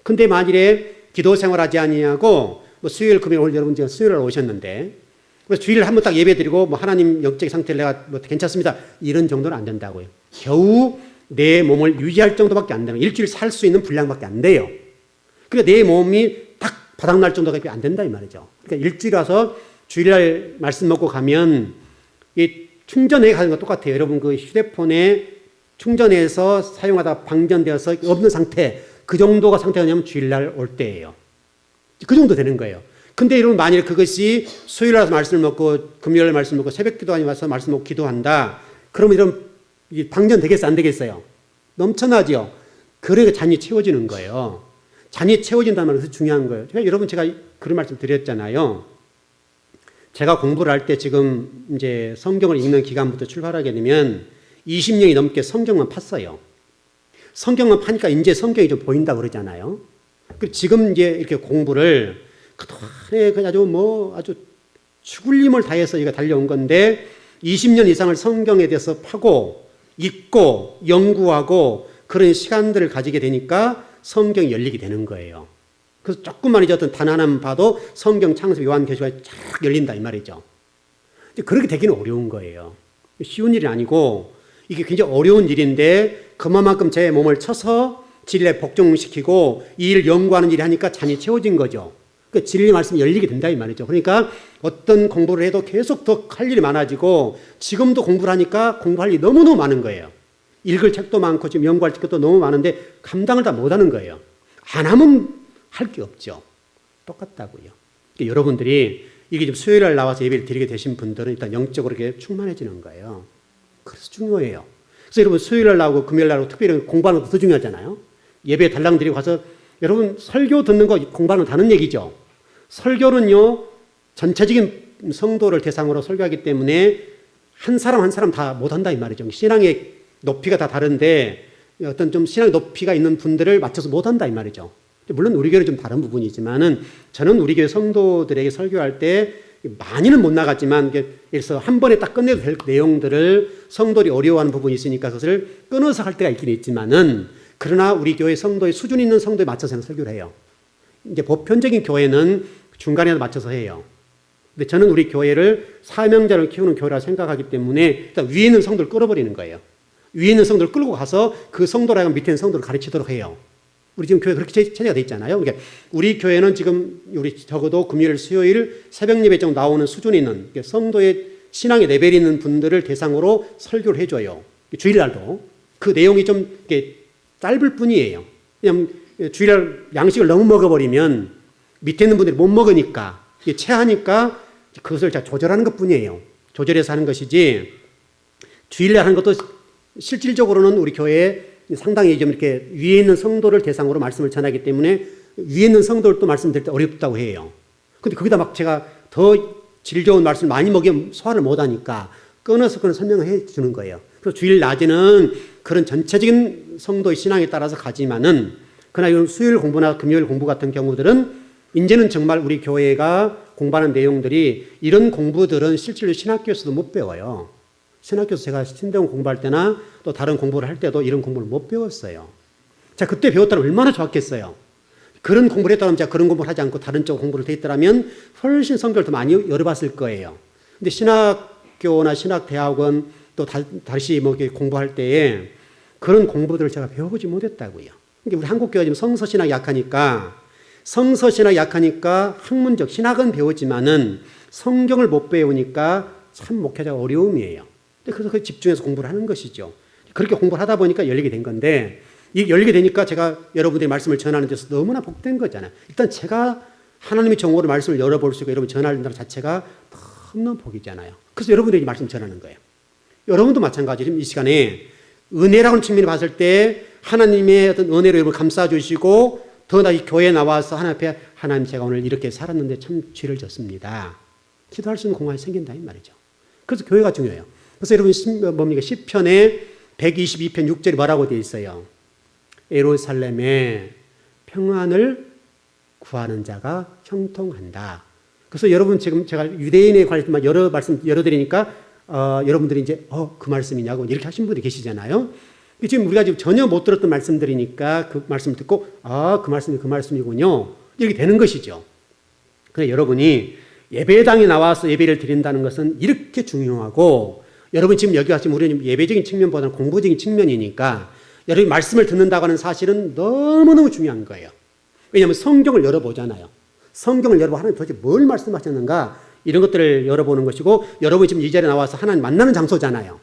근데 만일에 기도 생활하지 아니하고 수요일, 금요일 오늘 여러분 지금 수요일 오셨는데 그래서 주일에 한 번 딱 예배드리고 하나님 영적 상태를 내가 괜찮습니다. 이런 정도는 안 된다고요. 겨우 내 몸을 유지할 정도밖에 안 되는 일주일 살 수 있는 분량밖에 안 돼요. 그러니까 내 몸이 딱 바닥날 정도가 안 된다 이 말이죠. 그러니까 일주일 와서 주일날 말씀 먹고 가면 이 충전해 가는 거 똑같아요. 여러분 그 휴대폰에 충전해서 사용하다 방전되어서 없는 상태 그 정도가 상태가 되면 주일날 올 때예요. 그 정도 되는 거예요. 근데 여러분 만일 그것이 수요일 와서 말씀을 먹고 금요일 말씀 먹고 새벽 기도 아니 와서 말씀 먹고 기도한다. 그러면 이런 방전 되겠어요? 안 되겠어요? 넘쳐나죠? 그러니까 잔이 채워지는 거예요. 잔이 채워진다는 것이 중요한 거예요. 여러분 제가 그런 말씀 드렸잖아요. 제가 공부를 할 때 지금 이제 성경을 읽는 기간부터 출발하게 되면 20년이 넘게 성경만 팠어요. 성경만 파니까 이제 성경이 좀 보인다 그러잖아요. 지금 이제 이렇게 공부를 그동안에 아주 죽을 힘을 다해서 이거 달려온 건데 20년 이상을 성경에 대해서 파고 읽고 연구하고 그런 시간들을 가지게 되니까 성경이 열리게 되는 거예요. 그래서 조금만 이제 어떤 단 하나만 봐도 성경 창세기 요한계시가 쫙 열린다 이 말이죠. 그렇게 되기는 어려운 거예요. 쉬운 일이 아니고 이게 굉장히 어려운 일인데 그만큼 제 몸을 쳐서 진리에 복종시키고 이 일 연구하는 일을 하니까 잔이 채워진 거죠. 그 진리 말씀이 열리게 된다 이 말이죠. 그러니까 어떤 공부를 해도 계속 더 할 일이 많아지고 지금도 공부를 하니까 공부할 일이 너무너무 많은 거예요. 읽을 책도 많고 지금 연구할 책도 너무 많은데 감당을 다 못하는 거예요. 안 하면 할 게 없죠. 똑같다고요. 그러니까 여러분들이 이게 지금 수요일날 나와서 예배를 드리게 되신 분들은 일단 영적으로 이렇게 충만해지는 거예요. 그래서 중요해요. 그래서 여러분 수요일날 나오고 금요일날 나오고 특별히 공부하는 것도 더 중요하잖아요. 예배 달랑 드리고 가서 여러분 설교 듣는 거 공부하는 건 다른 얘기죠. 설교는요 전체적인 성도를 대상으로 설교하기 때문에 한 사람 한 사람 다 못한다 이 말이죠. 신앙의 높이가 다 다른데 어떤 좀 신앙의 높이가 있는 분들을 맞춰서 못한다 이 말이죠. 물론 우리 교회는 좀 다른 부분이지만은 저는 우리 교회 성도들에게 설교할 때 많이는 못 나갔지만 그래서 한 번에 딱 끝내도 될 내용들을 성도들이 어려워하는 부분이 있으니까 그것을 끊어서 할 때가 있긴 있지만은 그러나 우리 교회 성도의 수준 있는 성도에 맞춰서 설교를 해요. 이제 보편적인 교회는 중간에 맞춰서 해요. 근데 저는 우리 교회를 사명자를 키우는 교회라 생각하기 때문에 일단 위에 있는 성도를 끌어버리는 거예요. 위에 있는 성도를 끌고 가서 그 성도라면 밑에 있는 성도를 가르치도록 해요. 우리 지금 교회 그렇게 체제가 돼 있잖아요. 그러니까 우리 교회는 지금 우리 적어도 금요일, 수요일 새벽 예배 정도 나오는 수준이 있는 성도의 신앙의 레벨이 있는 분들을 대상으로 설교를 해줘요. 주일날도 그 내용이 좀 이렇게 짧을 뿐이에요. 왜냐하면 주일날 양식을 너무 먹어버리면 밑에 있는 분들이 못 먹으니까 체하니까 그것을 잘 조절하는 것뿐이에요. 조절해서 하는 것이지 주일날 하는 것도 실질적으로는 우리 교회에 상당히 좀 이렇게 위에 있는 성도를 대상으로 말씀을 전하기 때문에 위에 있는 성도들도 말씀드릴 때 어렵다고 해요. 근데 거기다 막 제가 더 질 좋은 말씀을 많이 먹이면 소화를 못하니까 끊어서 그런 설명을 해 주는 거예요. 그래서 주일 낮에는 그런 전체적인 성도의 신앙에 따라서 가지만은 그러나 이런 수요일 공부나 금요일 공부 같은 경우들은 이제는 정말 우리 교회가 공부하는 내용들이 이런 공부들은 실제로 신학교에서도 못 배워요. 신학교에서 제가 신대원 공부할 때나 또 다른 공부를 할 때도 이런 공부를 못 배웠어요. 자, 그때 배웠다면 얼마나 좋았겠어요. 그런 공부를 했다면 제가 그런 공부를 하지 않고 다른 쪽 공부를 했더라면 훨씬 성경을 더 많이 열어봤을 거예요. 근데 신학교나 신학대학원 또 다시 뭐 이렇게 공부할 때에 그런 공부들을 제가 배워보지 못했다고요. 그러니까 우리 한국 교회가 지금 성서신학이 약하니까 학문적 신학은 배우지만은 성경을 못 배우니까 참 목회자가 어려움이에요. 그래서 그 집중해서 공부를 하는 것이죠. 그렇게 공부를 하다 보니까 열리게 된 건데 이 열리게 되니까 제가 여러분들의 말씀을 전하는 데서 너무나 복된 거잖아요. 일단 제가 하나님의 정오로 말씀을 열어볼 수 있고 여러분 전하는 자체가 너무나 복이잖아요. 그래서 여러분들이 말씀 전하는 거예요. 여러분도 마찬가지로 이 시간에 은혜라는 측면을 봤을 때 하나님의 어떤 은혜로 여러분을 감싸주시고 더나 이 교회에 나와서 하나님 앞에 하나님 제가 오늘 이렇게 살았는데 참 죄를 졌습니다. 기도할 수 있는 공간이 생긴다 이 말이죠. 그래서 교회가 중요해요. 그래서 여러분 뭡니까? 시편의 122편 6절이 뭐라고 되어 있어요? 예루살렘에 평안을 구하는 자가 형통한다. 그래서 여러분 지금 제가 유대인에 관해서 여러 말씀 열어드리니까 여러분들이 이제 그 말씀이냐고 이렇게 하신 분들이 계시잖아요. 지금 우리가 지금 전혀 못 들었던 말씀들이니까 그 말씀을 듣고 그 말씀이 그 말씀이군요. 이렇게 되는 것이죠. 그래 여러분이 예배당에 나와서 예배를 드린다는 것은 이렇게 중요하고 여러분 지금 여기 와서 우리는 예배적인 측면보다는 공부적인 측면이니까 여러분이 말씀을 듣는다고 하는 사실은 너무너무 중요한 거예요. 왜냐하면 성경을 열어보잖아요. 성경을 열어보고 하나님 도대체 뭘 말씀하셨는가 이런 것들을 열어보는 것이고 여러분이 지금 이 자리에 나와서 하나님 만나는 장소잖아요.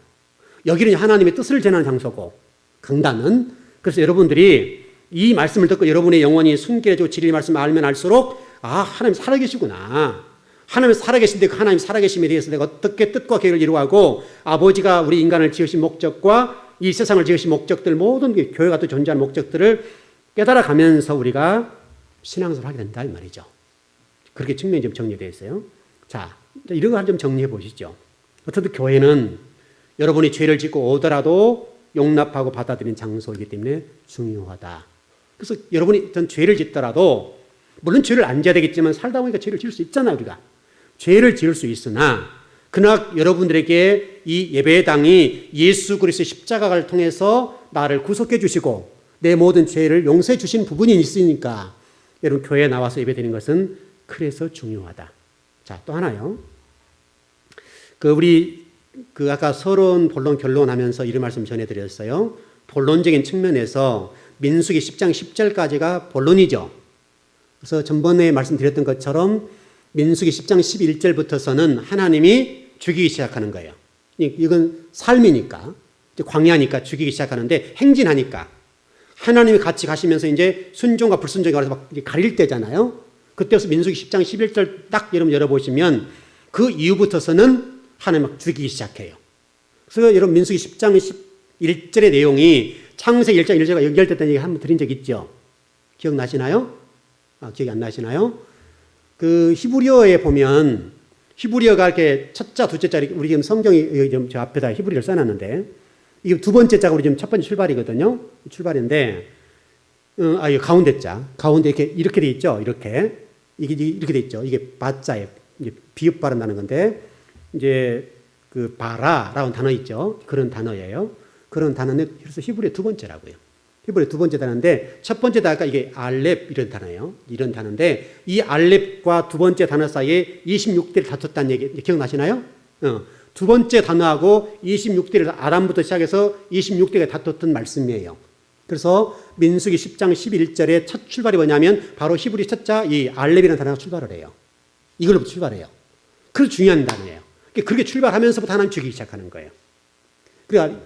여기는 하나님의 뜻을 전하는 장소고 강단은 그래서 여러분들이 이 말씀을 듣고 여러분의 영혼이 순결해지고 진리의 말씀을 알면 알수록 하나님 살아계시구나. 하나님 살아계신데 그 하나님 살아계심에 대해서 내가 어떻게 뜻과 계획을 이루어가고 아버지가 우리 인간을 지으신 목적과 이 세상을 지으신 목적들 모든 교회가 또 존재하는 목적들을 깨달아가면서 우리가 신앙생활을 하게 된다 이 말이죠. 그렇게 측면이 좀 정리되어 있어요. 자, 이런 거 좀 정리해 보시죠. 어쨌든 교회는 여러분이 죄를 짓고 오더라도 용납하고 받아들이는 장소이기 때문에 중요하다. 그래서 여러분이 어떤 죄를 짓더라도 물론 죄를 안 져야 되겠지만 살다 보니까 죄를 지을 수 있잖아요. 우리가. 죄를 지을 수 있으나 그러나 여러분들에게 이 예배당이 예수 그리스도의 십자가를 통해서 나를 구속해 주시고 내 모든 죄를 용서해 주신 부분이 있으니까 여러분 교회에 나와서 예배드리는 것은 그래서 중요하다. 자, 또 하나요. 우리 아까 서론, 본론, 결론하면서 이런 말씀 전해드렸어요. 본론적인 측면에서 민수기 10장 10절까지가 본론이죠. 그래서 전번에 말씀드렸던 것처럼 민수기 10장 11절부터서는 하나님이 죽이기 시작하는 거예요. 이건 삶이니까, 광야니까 죽이기 시작하는데 행진하니까 하나님이 같이 가시면서 이제 순종과 불순종이 가서 막 가릴 때잖아요. 그때부터 민수기 10장 11절 딱 여러분 열어보시면 그 이후부터서는 하나님 막 죽이기 시작해요. 그래서 여러분 민수기 10장 11절의 내용이 창세기 1장 1절과 연결됐다는 얘기 한번 드린 적 있죠. 기억나시나요? 기억이 안 나시나요? 히브리어에 보면 히브리어가 이렇게 첫자, 둘째자 우리 지금 성경이 여기 저 앞에다 히브리어를 써놨는데 이게 두 번째 자가 우리 지금 첫 번째 출발이거든요. 출발인데 이 가운데 자 가운데 이렇게 돼 있죠. 이렇게 돼 있죠. 이게 바자에 이제 비읍 발음나는 건데 이제 그 바라라는 단어 있죠. 그런 단어예요. 그런 단어는 그래서 히브리어 두 번째라고요. 히브리어 두 번째 단어인데 첫 번째 단어가 이게 알렙 이런 단어예요. 이런 단어인데 이 알렙과 두 번째 단어 사이에 26대를 다퉜다는 얘기 기억나시나요? 두 번째 단어하고 26대를 아람부터 시작해서 26대가 다퉜던 말씀이에요. 그래서 민수기 10장 11절의 첫 출발이 뭐냐면 바로 히브리 첫자 이 알렙이라는 단어가 출발을 해요. 이걸로부터 출발해요. 그래서 중요한 단어예요. 그렇게 출발하면서부터 하나님 죽이기 시작하는 거예요. 그러니까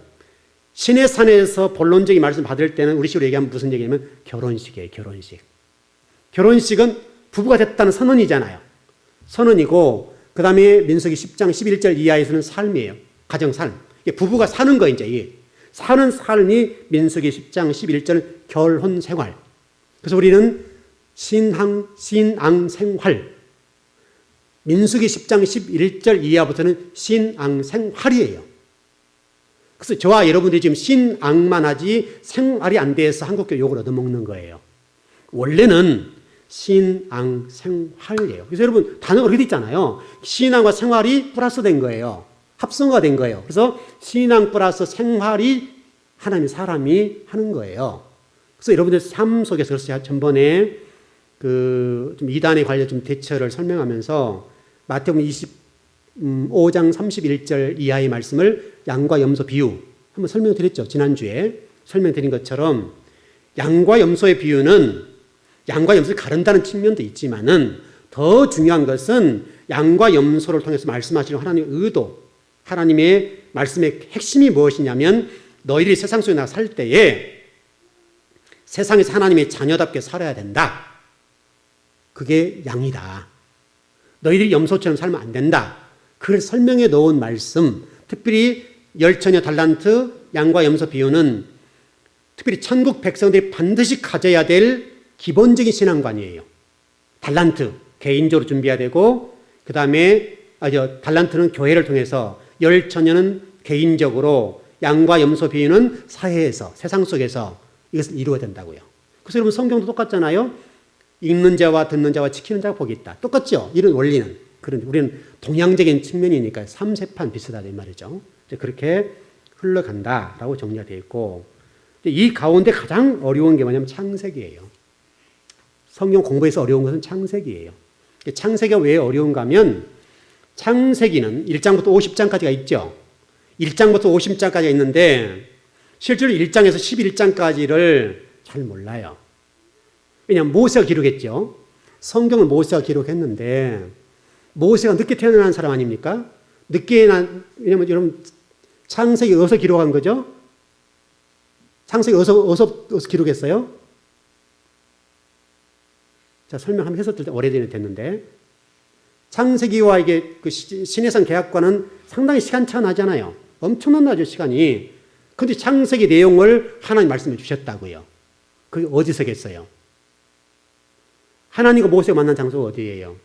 신의 산에서 본론적인 말씀 받을 때는 우리식으로 얘기하면 무슨 얘기냐면 결혼식이에요. 결혼식. 결혼식은 부부가 됐다는 선언이잖아요. 선언이고 그 다음에 민수기 10장 11절 이하에서는 삶이에요. 가정삶. 부부가 사는 거 이제 사는 삶이 민수기 10장 11절 결혼 생활. 그래서 우리는 신앙생활. 민수기 10장 11절 이하부터는 신앙생활이에요. 그래서 저와 여러분들이 지금 신앙만 하지 생활이 안 돼서 한국교 욕을 얻어먹는 거예요. 원래는 신앙생활이에요. 그래서 여러분 단어가 그렇게 돼 있잖아요. 신앙과 생활이 플러스 된 거예요. 합성화가 된 거예요. 그래서 신앙 플러스 생활이 하나님 사람이 하는 거예요. 그래서 여러분들 삶 속에서 그래서 제가 전번에 좀 이단에 관련 좀 대처를 설명하면서 마태복음 25장 31절 이하의 말씀을 양과 염소 비유 한번 설명드렸죠. 지난주에 설명드린 것처럼 양과 염소의 비유는 양과 염소를 가른다는 측면도 있지만은 더 중요한 것은 양과 염소를 통해서 말씀하시는 하나님의 의도, 하나님의 말씀의 핵심이 무엇이냐면 너희들이 세상 속에 나가 살 때에 세상에서 하나님의 자녀답게 살아야 된다. 그게 양이다. 너희들이 염소처럼 살면 안 된다. 그걸 설명해 놓은 말씀, 특별히 열처녀 달란트, 양과 염소 비유는 특별히 천국 백성들이 반드시 가져야 될 기본적인 신앙관이에요. 달란트, 개인적으로 준비해야 되고, 그 다음에 달란트는 교회를 통해서, 열처녀는 개인적으로, 양과 염소 비유는 사회에서, 세상 속에서 이것을 이루어야 된다고요. 그래서 여러분 성경도 똑같잖아요. 읽는 자와 듣는 자와 지키는 자가 복이 있다. 똑같죠? 이런 원리는. 그런데 우리는 동양적인 측면이니까 삼세판 비슷하다 이 말이죠. 그렇게 흘러간다라고 정리가 되어 있고, 이 가운데 가장 어려운 게 뭐냐면 창세기예요. 성경 공부에서 어려운 것은 창세기예요. 창세기가 왜 어려운가 하면 창세기는 1장부터 50장까지가 있죠. 1장부터 50장까지가 있는데 실제로 1장에서 11장까지를 잘 몰라요. 왜냐하면 모세가 기록했죠. 성경을 모세가 기록했는데 모세가 늦게 태어난 사람 아닙니까? 왜냐하면 여러분 창세기 어디서 기록한 거죠? 창세기 어디서 기록했어요? 자, 설명 한번 했었을 때 오래됐는데 창세기와 이게 그 신해산 계약과는 상당히 시간차가 나잖아요. 엄청난 나죠, 시간이. 근데 창세기 내용을 하나님 말씀해 주셨다고요. 그게 어디서겠어요? 하나님과 모세가 만난 장소가 어디예요?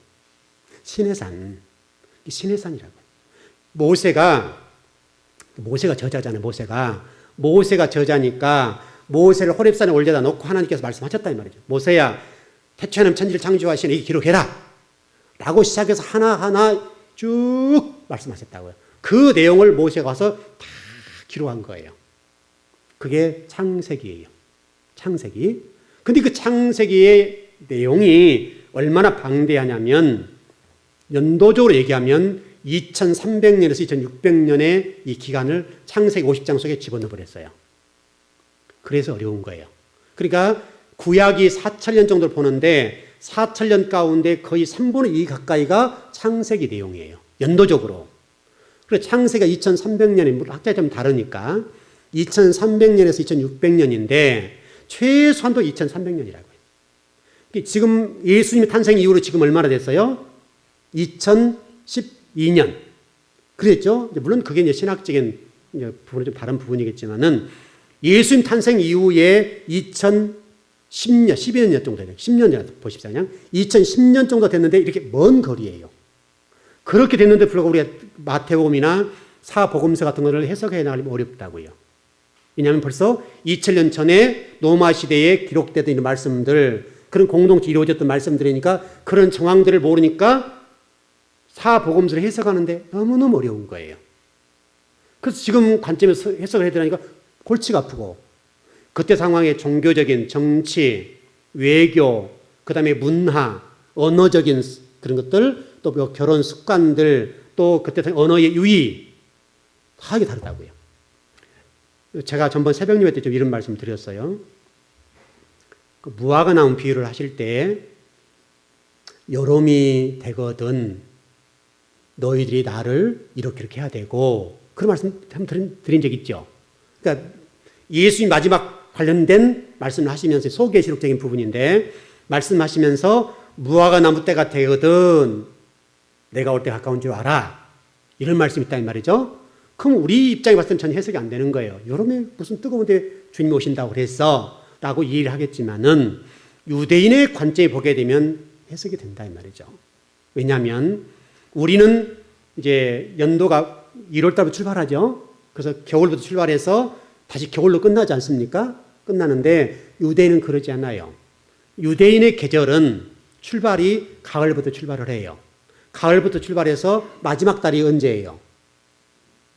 신해산. 신해산이라고. 모세가 저자잖아요. 모세가 저자니까 모세를 호렙산에 올려다 놓고 하나님께서 말씀하셨다 이 말이죠. 모세야, 태초에는 천지를 창조하시니 이게 기록해라. 라고 시작해서 하나하나 쭉 말씀하셨다고요. 그 내용을 모세가 와서 다 기록한 거예요. 그게 창세기예요. 창세기. 근데 그 창세기의 내용이 얼마나 방대하냐면 연도적으로 얘기하면 2300년에서 2600년의 이 기간을 창세기 50장 속에 집어넣어 버렸어요. 그래서 어려운 거예요. 그러니까 구약이 4000년 정도를 보는데 4000년 가운데 거의 3분의 2 가까이가 창세기 내용이에요. 연도적으로. 그래서 창세기가 2300년이 학자에 좀 다르니까 2300년에서 2600년인데 최소한도 2300년이라고요. 지금 예수님의 탄생 이후로 지금 얼마나 됐어요? 2012년. 그랬죠? 물론 그게 이제 신학적인 부분은 좀 다른 부분이겠지만은 예수님 탄생 이후에 2010년, 12년 정도 돼요. 10년 전 보십시오. 그냥 2010년 정도 됐는데 이렇게 먼 거리예요. 그렇게 됐는데 불구하고 우리가 마태복음이나 사복음서 같은 것을 해석해 나가려면 어렵다고요. 왜냐하면 벌써 2000년 전에 로마 시대에 기록되던 이런 말씀들, 그런 공동체 이루어졌던 말씀들이니까 그런 정황들을 모르니까 사복음서를 해석하는데 너무너무 어려운 거예요. 그래서 지금 관점에서 해석을 해야 되니까 골치가 아프고 그때 상황의 종교적인 정치, 외교, 그 다음에 문화, 언어적인 그런 것들, 또 결혼 습관들, 또 그때 언어의 유의, 다 이게 다르다고요. 제가 전번 새벽 예배 때 좀 이런 말씀 드렸어요. 그 무화과 나무 비유를 하실 때 여름이 되거든 너희들이 나를 이렇게 해야 되고 그런 말씀 한번 드린 적 있죠. 그러니까 예수님 마지막 관련된 말씀을 하시면서 소계시록적인 부분인데 말씀하시면서 무화과 나무 때가 되거든 내가 올 때 가까운 줄 알아. 이런 말씀이 있다 이 말이죠. 그럼 우리 입장에 봤을 때는 전혀 해석이 안 되는 거예요. 여름에 무슨 뜨거운데 주님 오신다고 그랬어 라고 이해를 하겠지만은 유대인의 관점에 보게 되면 해석이 된다 이 말이죠. 왜냐하면 우리는 이제 연도가 1월 달부터 출발하죠. 그래서 겨울부터 출발해서 다시 겨울로 끝나지 않습니까? 끝나는데 유대인은 그러지 않아요. 유대인의 계절은 출발이 가을부터 출발을 해요. 가을부터 출발해서 마지막 달이 언제예요?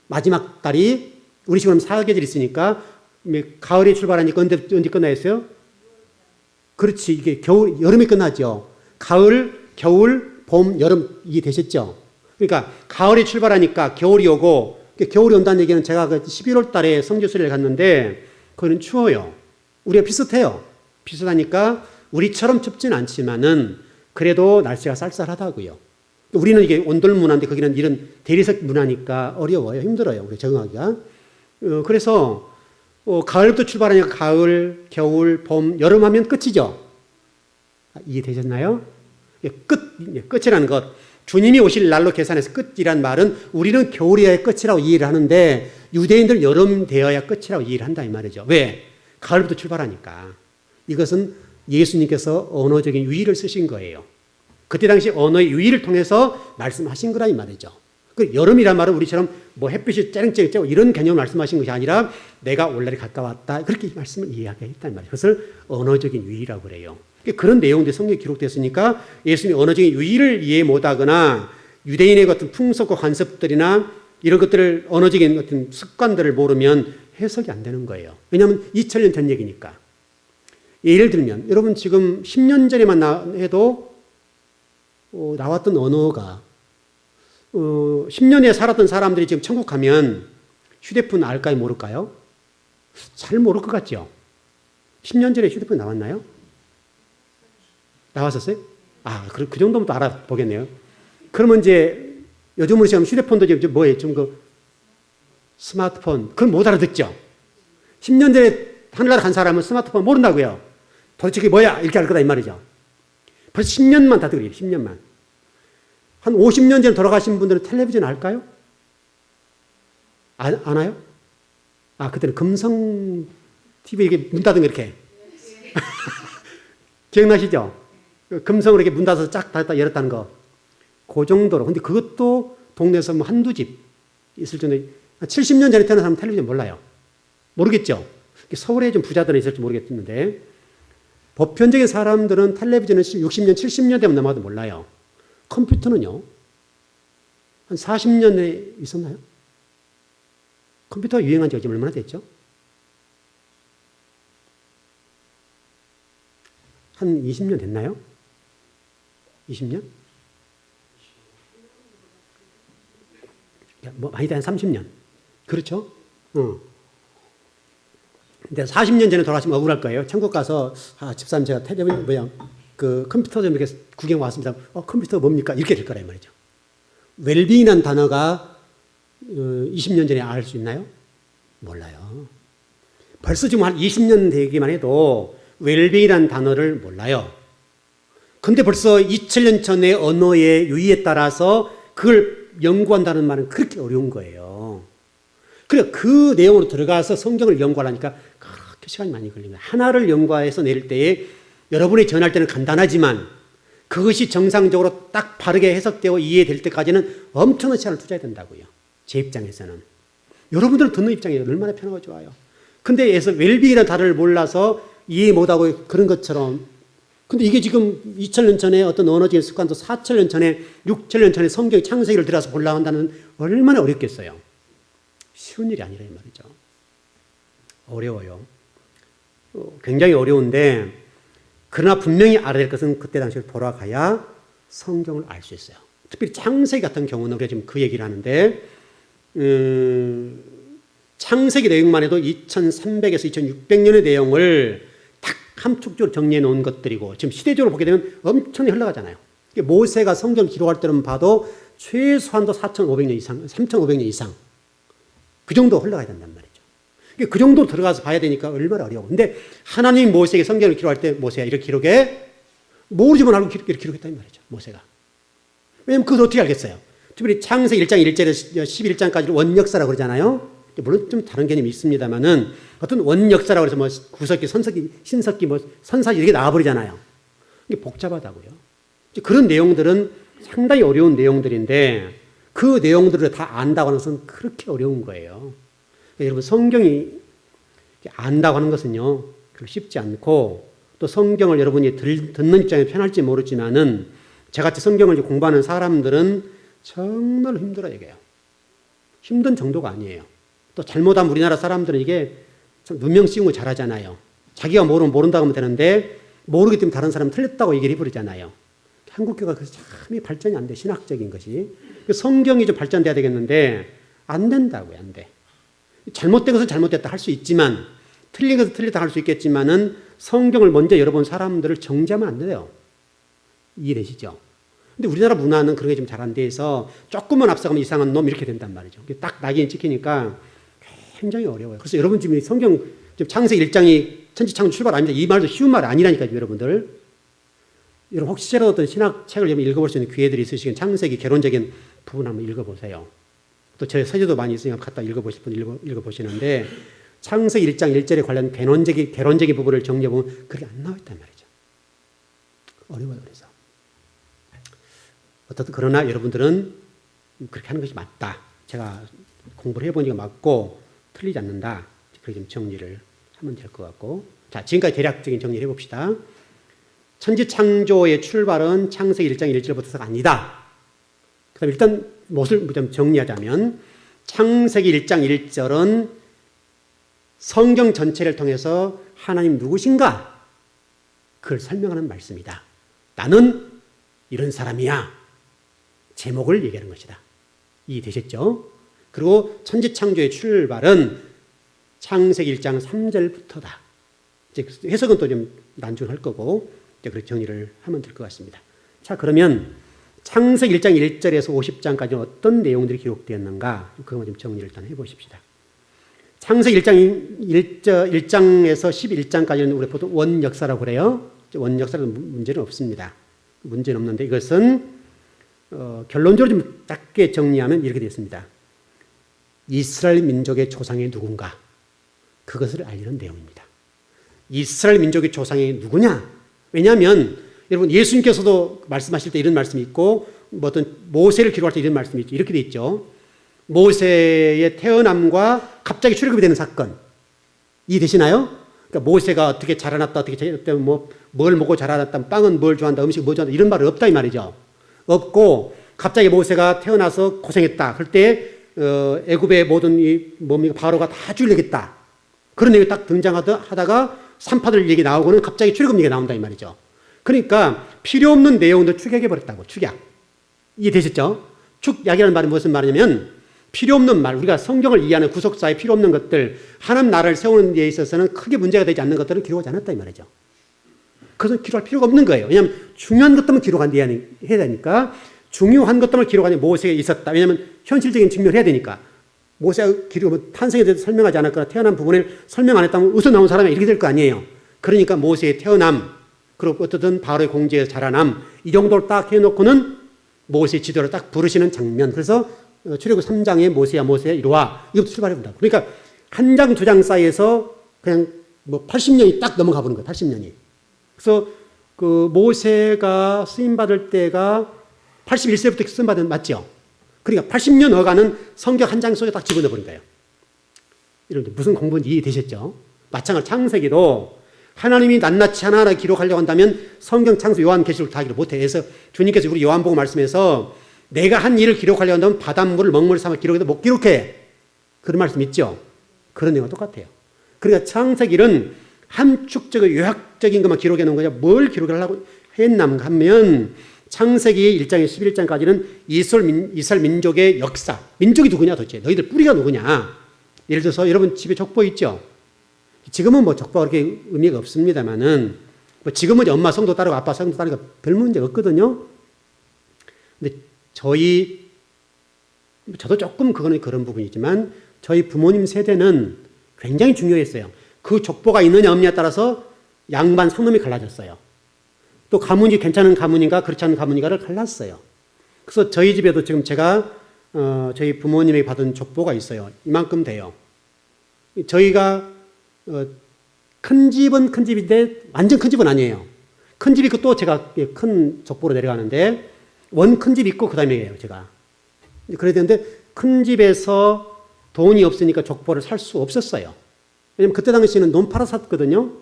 마지막 달이 우리 지금 사계절이 있으니까 가을에 출발하니까 언제 끝나 있어요? 그렇지. 이게 겨울, 여름이 끝나죠. 가을, 겨울, 봄, 여름 이게 되셨죠? 그러니까 가을에 출발하니까 겨울이 오고 겨울이 온다는 얘기는 제가 그 11월 달에 성지순례를 갔는데 거기는 추워요. 우리가 비슷해요. 비슷하니까 우리처럼 춥지는 않지만은 그래도 날씨가 쌀쌀하다고요. 우리는 이게 온돌 문화인데 거기는 이런 대리석 문화니까 어려워요. 힘들어요. 우리 적응하기가. 그래서 가을부터 출발하니까 가을, 겨울, 봄, 여름 하면 끝이죠. 이해되셨나요? 끝이라는 것. 주님이 오실 날로 계산해서 끝이란 말은 우리는 겨울이어야 끝이라고 이해를 하는데 유대인들은 여름 되어야 끝이라고 이해를 한다 이 말이죠. 왜? 가을부터 출발하니까. 이것은 예수님께서 언어적인 유의를 쓰신 거예요. 그때 당시 언어의 유의를 통해서 말씀하신 거라 이 말이죠. 그 여름이란 말은 우리처럼 뭐 햇빛이 쨍쨍 쬐고 이런 개념을 말씀하신 것이 아니라 내가 올날이 가까웠다. 그렇게 말씀을 이야기했단 말이에요. 그것을 언어적인 유의라고 그래요. 그런 내용들이 성경에 기록됐으니까 예수님이 언어적인 유의를 이해 못하거나 유대인의 같은 풍속과 관습들이나 이런 것들을 언어적인 어떤 습관들을 모르면 해석이 안 되는 거예요. 왜냐하면 2000년 전 얘기니까. 예를 들면 여러분 지금 10년 전에만 해도 나왔던 언어가 10년에 살았던 사람들이 지금 천국 가면 휴대폰 알까요? 모를까요? 잘 모를 것 같죠? 10년 전에 휴대폰 나왔나요? 나왔었어요? 그 정도면 또 알아보겠네요. 그러면 이제 요즘으로 시작하면 휴대폰도 지금 뭐예요? 좀 스마트폰. 그걸 못 알아듣죠? 10년 전에 하늘나라 간 사람은 스마트폰 모른다고요. 도대체 그게 뭐야? 이렇게 할 거다 이 말이죠. 벌써 10년만 다 그래요. 10년만. 한 50년 전에 돌아가신 분들은 텔레비전 알까요? 아나요? 그때는 금성 TV 이렇게 문 닫은 거 이렇게. 기억나시죠? 금성으로 이렇게 문 닫아서 쫙 닫았다 열었다는 거. 그 정도로. 근데 그것도 동네에서 뭐 한두 집 있을 정도. 70년 전에 태어난 사람은 텔레비전 몰라요. 모르겠죠? 서울에 좀 부자들은 있을지 모르겠는데, 보편적인 사람들은 텔레비전은 60년, 70년 되면 넘어가도 몰라요. 컴퓨터는요, 한 40년에 있었나요? 컴퓨터가 유행한 지가 지금 얼마나 됐죠? 한 20년 됐나요? 20년? 많이 돼, 한 30년. 그렇죠? 근데 40년 전에 돌아가시면 억울할 거예요. 천국 가서, 집사님 제가 컴퓨터 좀 이렇게 구경 왔습니다. 컴퓨터가 뭡니까? 이렇게 될 거란 말이죠. 웰빙이라는 단어가 20년 전에 알 수 있나요? 몰라요. 벌써 지금 한 20년 되기만 해도 웰빙이라는 단어를 몰라요. 근데 벌써 2000년 전의 언어의 유의에 따라서 그걸 연구한다는 말은 그렇게 어려운 거예요. 그래 그 내용으로 들어가서 성경을 연구하려니까 그렇게 시간이 많이 걸립니다. 하나를 연구해서 내릴 때에 여러분이 전할 때는 간단하지만 그것이 정상적으로 딱 바르게 해석되고 이해될 때까지는 엄청난 시간을 투자해야 된다고요. 제 입장에서는. 여러분들은 듣는 입장이 얼마나 편하고 좋아요. 근데 에서 웰빙이라는 단어를 몰라서 이해 못하고 그런 것처럼. 근데 이게 지금 2000년 전에 어떤 언어적인 습관도 4000년 전에 6000년 전에 성경 창세기를 들어서 보려고 한다는 얼마나 어렵겠어요. 쉬운 일이 아니라 이 말이죠. 어려워요. 굉장히 어려운데 그러나 분명히 알아야 될 것은 그때 당시에 돌아가야 성경을 알 수 있어요. 특별히 창세기 같은 경우는 우리가 지금 그 얘기를 하는데 창세기 내용만 해도 2300에서 2600년의 내용을 딱 함축적으로 정리해 놓은 것들이고 지금 시대적으로 보게 되면 엄청나게 흘러가잖아요. 모세가 성경 기록할 때는 봐도 최소한도 4500년 이상, 3500년 이상 그 정도 흘러가야 된단 말이죠. 그 정도 들어가서 봐야 되니까 얼마나 어려워. 근데 하나님이 모세에게 성경을 기록할 때 모세야 이렇게 기록해? 모르지만 알고 이렇게 기록했단 말이죠. 모세가. 왜냐면 그걸 어떻게 알겠어요? 특별히 창세기 1장 1절에서 11장까지를 원역사라고 그러잖아요. 물론 좀 다른 개념이 있습니다만은 어떤 원역사라고 해서 뭐 구석기, 선석기, 신석기, 뭐 선사기 이렇게 나와버리잖아요. 이게 복잡하다고요. 그런 내용들은 상당히 어려운 내용들인데 그 내용들을 다 안다고 하는 것은 그렇게 어려운 거예요. 그러니까 여러분 성경이 안다고 하는 것은요 그렇게 쉽지 않고 또 성경을 여러분이 듣는 입장에 편할지 모르지만은 저같이 성경을 공부하는 사람들은 정말 힘들어요. 이게요. 힘든 정도가 아니에요. 또 잘못하면 우리나라 사람들은 이게 참 누명 씌운 거 잘하잖아요. 자기가 모르면 모른다고 하면 되는데 모르기 때문에 다른 사람은 틀렸다고 얘기를 해버리잖아요. 한국교가 그래서 참 발전이 안 돼. 신학적인 것이. 성경이 좀 발전돼야 되겠는데 안 된다고요. 안 돼. 잘못된 것은 잘못됐다 할 수 있지만 틀린 것은 틀리다 할 수 있겠지만은 성경을 먼저 열어본 사람들을 정죄하면 안 돼요. 이해되시죠? 근데 우리나라 문화는 그런 게 좀 잘 안 돼서 조금만 앞서가면 이상한 놈 이렇게 된단 말이죠. 딱 낙인이 찍히니까 굉장히 어려워요. 그래서 여러분 지금 성경 지금 창세기 1장이 천지창조 출발 아닙니다. 이 말도 쉬운 말 아니라니까요, 여러분들. 여러분 혹시라도 어떤 신학 책을 읽어볼 수 있는 기회들이 있으시면 창세기 개론적인 부분 한번 읽어보세요. 또 제 서재도 많이 있으니까 갖다 읽어보실 분 읽어보시는데 창세기 1장 1절에 관련 개론적인 부분을 정리해보면 그게 안 나와 있단 말이죠. 어려워요. 그래서 어떻든 그러나 여러분들은 그렇게 하는 것이 맞다. 제가 공부를 해보니까 맞고 틀리지 않는다. 그렇게 좀 정리를 하면 될 것 같고 자 지금까지 대략적인 정리를 해봅시다. 천지창조의 출발은 창세기 1장 1절부터가 아니다. 그 다음에 일단 무엇을 좀 정리하자면 창세기 1장 1절은 성경 전체를 통해서 하나님 누구신가? 그걸 설명하는 말씀이다. 나는 이런 사람이야. 제목을 얘기하는 것이다. 이해되셨죠? 그리고 천지창조의 출발은 창세기 1장 3절부터다. 이제 해석은 또 좀 난중할 거고 이제 그렇게 정리를 하면 될 것 같습니다. 자, 그러면 창세기 1장 1절에서 50장까지 어떤 내용들이 기록되었는가? 그것만 좀 정리를 일단 해보십시다. 창세기 1장에서 11장까지는 우리 보통 원역사라고 그래요. 원역사는 문제는 없습니다. 문제는 없는데 이것은 결론적으로 좀 짧게 정리하면 이렇게 되어 있습니다. 이스라엘 민족의 조상이 누군가? 그것을 알리는 내용입니다. 이스라엘 민족의 조상이 누구냐? 왜냐하면 여러분 예수님께서도 말씀하실 때 이런 말씀이 있고 뭐 어떤 모세를 기록할 때 이런 말씀이 있죠. 이렇게 되어 있죠. 모세의 태어남과 갑자기 출애굽이 되는 사건. 이해되시나요? 그러니까 모세가 어떻게 자라났다, 어떻게 뭘 먹고 자라났다, 빵은 뭘 좋아한다, 음식 뭘 좋아한다 이런 말은 없다 이 말이죠. 없고 갑자기 모세가 태어나서 고생했다. 그럴 때 애굽의 모든 바로가 다 죽이려겠다. 그런 얘기 딱 등장하다가 산파들 얘기 나오고는 갑자기 출애굽 얘기가 나온다 이 말이죠. 그러니까 필요 없는 내용들 축약해버렸다고. 축약. 이해되셨죠? 축약이라는 말은 무슨 말이냐면 필요 없는 말, 우리가 성경을 이해하는 구속사에 필요 없는 것들, 하나님 나라를 세우는 데 있어서는 크게 문제가 되지 않는 것들은 기록하지 않았다 이 말이죠. 그것은 기록할 필요가 없는 거예요. 왜냐하면 중요한 것들만 기록해야 되니까 중요한 것들만 기록하니 모세가 있었다. 왜냐하면 현실적인 증명을 해야 되니까. 모세가 탄생에 대해서 설명하지 않았거나 태어난 부분을 설명 안 했다면 어디서 나온 사람이 이렇게 될 거 아니에요. 그러니까 모세의 태어남, 그리고 어떻든 바로의 공제에서 자라남 이 정도를 딱 해놓고는 모세의 지도를 딱 부르시는 장면. 그래서 출애굽 3장에 모세야 이리와 이것부터 출발해 본다. 그러니까 한 장 두 장 사이에서 그냥 80년이 딱 넘어가 보는 거예요. 80년이. 그래서 그 모세가 쓰임 받을 때가 81세부터 쓰임 받은 맞죠? 그러니까 80년 어가는 성경 한 장 속에 딱 집어넣어 버린 거예요. 이런데 무슨 공부인지 이해되셨죠? 마찬가지로 창세기도 하나님이 낱낱이 하나하나 기록하려고 한다면 성경 창세 요한계시록 다 기록 못해. 그래서 주님께서 우리 요한복음 말씀에서 내가 한 일을 기록하려고 한다면 바닷물을 먹물 삼아 기록해도 못 기록해. 그런 말씀 있죠? 그런 내용과 똑같아요. 그러니까 창세기는 함축적이고 요약적인 것만 기록해 놓은 거냐. 뭘 기록을 하려고 했는가 하면 창세기 1장에 11장까지는 이스라엘 민족의 역사. 민족이 누구냐 도대체. 너희들 뿌리가 누구냐. 예를 들어서 여러분 집에 족보 있죠? 지금은 족보가 그렇게 의미가 없습니다만은 지금은 엄마 성도 따르고 아빠 성도 따르고 별 문제 없거든요. 근데 저도 조금 그거는 그런 부분이지만 저희 부모님 세대는 굉장히 중요했어요. 그 족보가 있느냐 없느냐에 따라서 양반 성놈이 갈라졌어요. 또 가문이 괜찮은 가문인가 그렇지 않은 가문인가를 갈랐어요. 그래서 저희 집에도 지금 제가 저희 부모님에게 받은 족보가 있어요. 이만큼 돼요. 저희가 큰 집은 큰 집인데 완전 큰 집은 아니에요. 큰 집 있고 또 제가 큰 족보로 내려가는데 원 큰 집 있고 그 다음에요 제가. 그래야 되는데 큰 집에서 돈이 없으니까 족보를 살 수 없었어요. 왜냐면 그때 당시에는 논 팔아 샀거든요.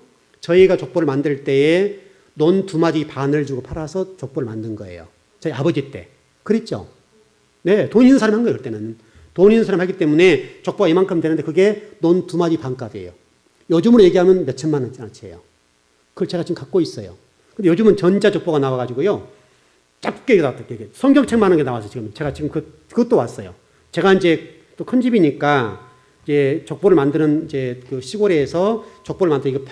저희가 족보를 만들 때에 논 2마디 반을 주고 팔아서 족보를 만든 거예요. 저희 아버지 때. 그랬죠? 네, 돈 있는 사람 한 거예요, 그때는. 돈 있는 사람 하기 때문에 족보가 이만큼 되는데 그게 논 2마디 반 값이에요. 요즘으로 얘기하면 몇 천만 원짜리예요. 그걸 제가 지금 갖고 있어요. 근데 요즘은 전자족보가 나와가지고요. 짧게 나왔다. 성경책만 한 게 나와서 지금 제가 지금 그것도 왔어요. 제가 이제 또 큰 집이니까 이제 족보를 만드는 이제 그 시골에서 족보를 만들어 이거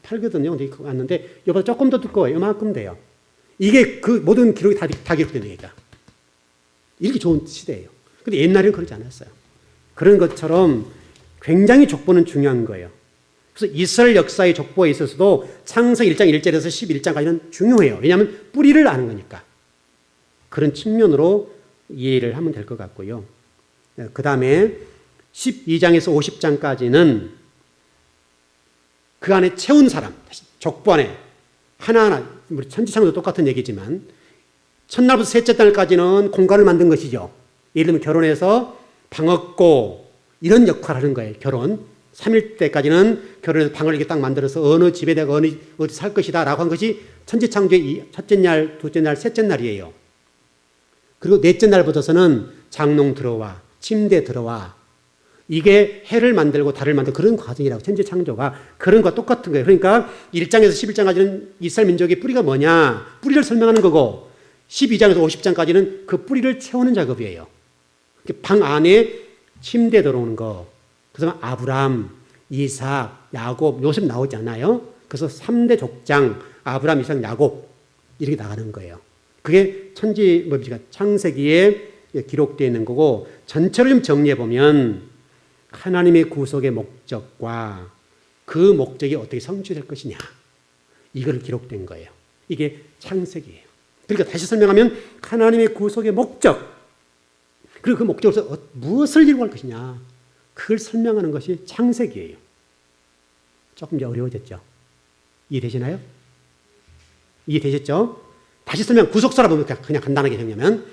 팔거든요. 근데 이거 왔는데 이보다 조금 더 두꺼워요. 이만큼 돼요. 이게 그 모든 기록이 다 기록되는 얘기가. 이렇게 좋은 시대예요. 근데 옛날에는 그러지 않았어요. 그런 것처럼 굉장히 족보는 중요한 거예요. 그래서 이스라엘 역사의 족보에 있어서도 창세기 1장 1절에서 11장까지는 중요해요. 왜냐하면 뿌리를 아는 거니까. 그런 측면으로 이해를 하면 될 것 같고요. 그 다음에 12장에서 50장까지는 그 안에 채운 사람, 족보 안에 하나하나, 우리 천지창조도 똑같은 얘기지만 첫날부터 셋째 날까지는 공간을 만든 것이죠. 예를 들면 결혼해서 방 얻고 이런 역할을 하는 거예요. 결혼. 3일 때까지는 결혼해서 방을 이렇게 딱 만들어서 어느 집에 내가 어디 살 것이다 라고 한 것이 천지창조의 첫째 날, 둘째 날, 셋째 날이에요. 그리고 넷째 날부터서는 장롱 들어와, 침대 들어와. 이게 해를 만들고 달을 만들고 그런 과정이라고. 천지창조가 그런 것과 똑같은 거예요. 그러니까 1장에서 11장까지는 이스라엘 민족의 뿌리가 뭐냐, 뿌리를 설명하는 거고 12장에서 50장까지는 그 뿌리를 채우는 작업이에요. 방 안에 침대 들어오는 거. 그래서 아브람, 이삭, 야곱 요셉 나오지 않아요? 그래서 3대 족장 아브람, 이삭, 야곱 이렇게 나가는 거예요. 그게 창세기에 기록되어 있는 거고 전체를 좀 정리해 보면 하나님의 구속의 목적과 그 목적이 어떻게 성취될 것이냐 이걸 기록된 거예요. 이게 창세기예요. 그러니까 다시 설명하면 하나님의 구속의 목적 그리고 그 목적으로서 무엇을 이루할 것이냐 그걸 설명하는 것이 창세기예요. 조금 이제 어려워졌죠? 이해되시나요? 이해되셨죠? 다시 설명, 구속사라 보면 그냥 간단하게 정리하면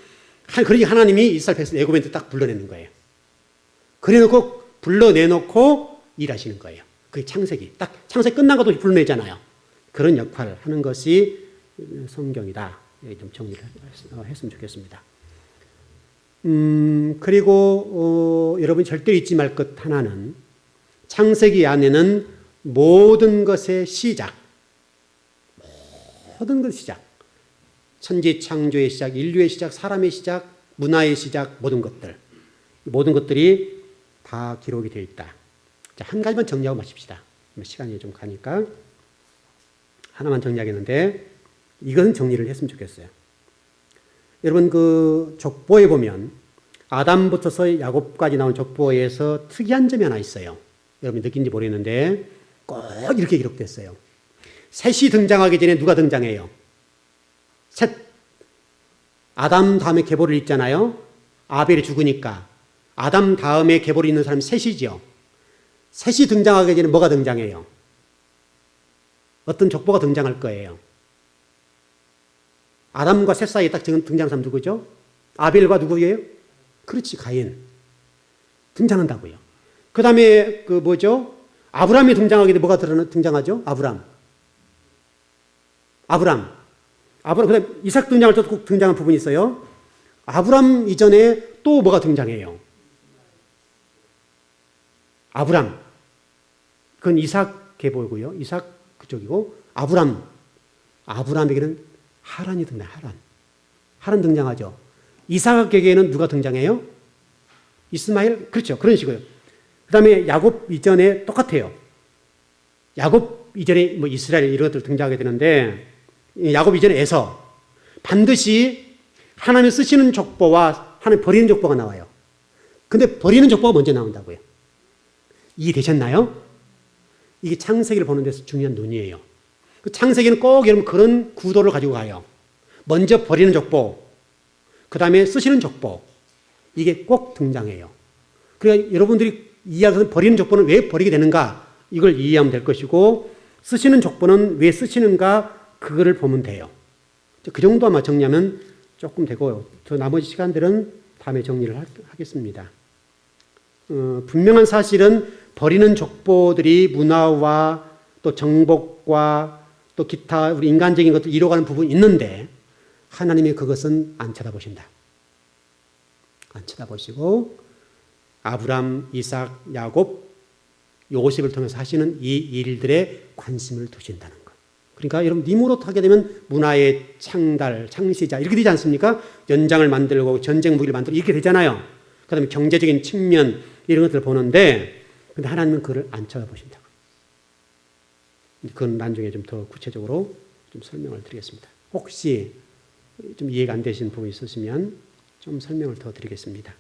그러니 하나님이 이스라엘 백성 애굽에서 딱 불러내는 거예요. 그래놓고 불러내놓고 일하시는 거예요. 그게 창세기. 딱 창세기 끝난 것도 불러내잖아요. 그런 역할을 하는 것이 성경이다. 좀 정리를 했으면 좋겠습니다. 그리고 여러분이 절대 잊지 말 것 하나는 창세기 안에는 모든 것의 시작, 모든 것의 시작, 천지 창조의 시작, 인류의 시작, 사람의 시작, 문화의 시작, 모든 것들이 다 기록이 되어 있다. 자, 한 가지만 정리하고 마칩시다. 시간이 좀 가니까 하나만 정리하겠는데 이건 정리를 했으면 좋겠어요. 여러분 그 족보에 보면 아담부터서 야곱까지 나온 족보에서 특이한 점이 하나 있어요. 여러분이 느낀지 모르겠는데 꼭 이렇게 기록됐어요. 셋이 등장하기 전에 누가 등장해요? 셋. 아담 다음에 계보를 잇잖아요. 아벨이 죽으니까 아담 다음에 계보를 잇는 사람이 셋이죠. 셋이 등장하기 전에 뭐가 등장해요? 어떤 족보가 등장할 거예요. 아담과 셋 사이에 딱 등장한 사람 누구죠? 아벨과 누구예요? 그렇지, 가인. 등장한다고요. 그 다음에 아브람이 등장하게 되면 뭐가 등장하죠? 아브람. 그 다음에 이삭 등장할 때도 꼭 등장한 부분이 있어요. 아브람 이전에 또 뭐가 등장해요? 아브람. 그건 이삭 계보고요. 이삭 그쪽이고 아브람에게는 하란이 등장해요. 하란 등장하죠. 이삭에게는 누가 등장해요? 이스마엘? 그렇죠. 그런 식으로. 그 다음에 야곱 이전에 똑같아요. 야곱 이전에 이스라엘 이런 것들 등장하게 되는데 야곱 이전에 에서 반드시 하나님 쓰시는 족보와 하나님 버리는 족보가 나와요. 근데 버리는 족보가 먼저 나온다고요. 이해되셨나요? 이게 창세기를 보는 데서 중요한 논의예요. 그 창세기는 꼭 여러분 그런 구도를 가지고 가요. 먼저 버리는 족보, 그 다음에 쓰시는 족보. 이게 꼭 등장해요. 그러니까 여러분들이 이해하는 버리는 족보는 왜 버리게 되는가 이걸 이해하면 될 것이고 쓰시는 족보는 왜 쓰시는가 그거를 보면 돼요. 그 정도만 정리하면 조금 되고요. 저 나머지 시간들은 다음에 정리를 하겠습니다. 분명한 사실은 버리는 족보들이 문화와 또 정복과 또 기타 우리 인간적인 것들 이뤄가는 부분이 있는데 하나님이 그것은 안 쳐다보신다. 안 쳐다보시고 아브람, 이삭, 야곱, 요셉을 통해서 하시는 이 일들에 관심을 두신다는 것. 그러니까 여러분 니무롯 하게 되면 문화의 창달, 창시자 이렇게 되지 않습니까? 연장을 만들고 전쟁 무기를 만들고 이렇게 되잖아요. 그 다음에 경제적인 측면 이런 것들을 보는데 근데 하나님은 그를 안 쳐다보신다고. 그건 나중에 좀 더 구체적으로 좀 설명을 드리겠습니다. 혹시 좀 이해가 안 되시는 부분이 있으시면 좀 설명을 더 드리겠습니다.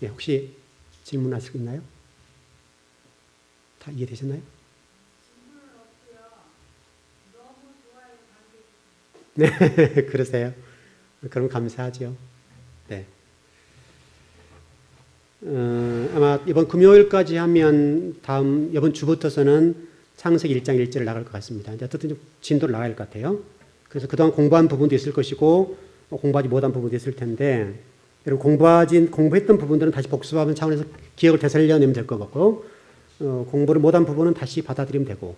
예, 혹시 질문하실 거 있나요? 다 이해되셨나요? 네, 그러세요. 그럼 감사하죠. 네. 아마 이번 금요일까지 하면 다음 이번 주부터서는 창세기 1장 1절을 나갈 것 같습니다. 이제 어쨌든 좀 진도를 나가야 할 것 같아요. 그래서 그동안 공부한 부분도 있을 것이고 공부하지 못한 부분도 있을 텐데 여러분 공부했던 부분들은 다시 복습하는 차원에서 기억을 되살려내면 될 것 같고 공부를 못한 부분은 다시 받아들이면 되고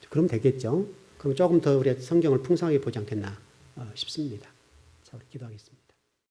그럼 되겠죠. 그럼 조금 더 우리가 성경을 풍성하게 보지 않겠나 싶습니다. 자, 우리 기도하겠습니다.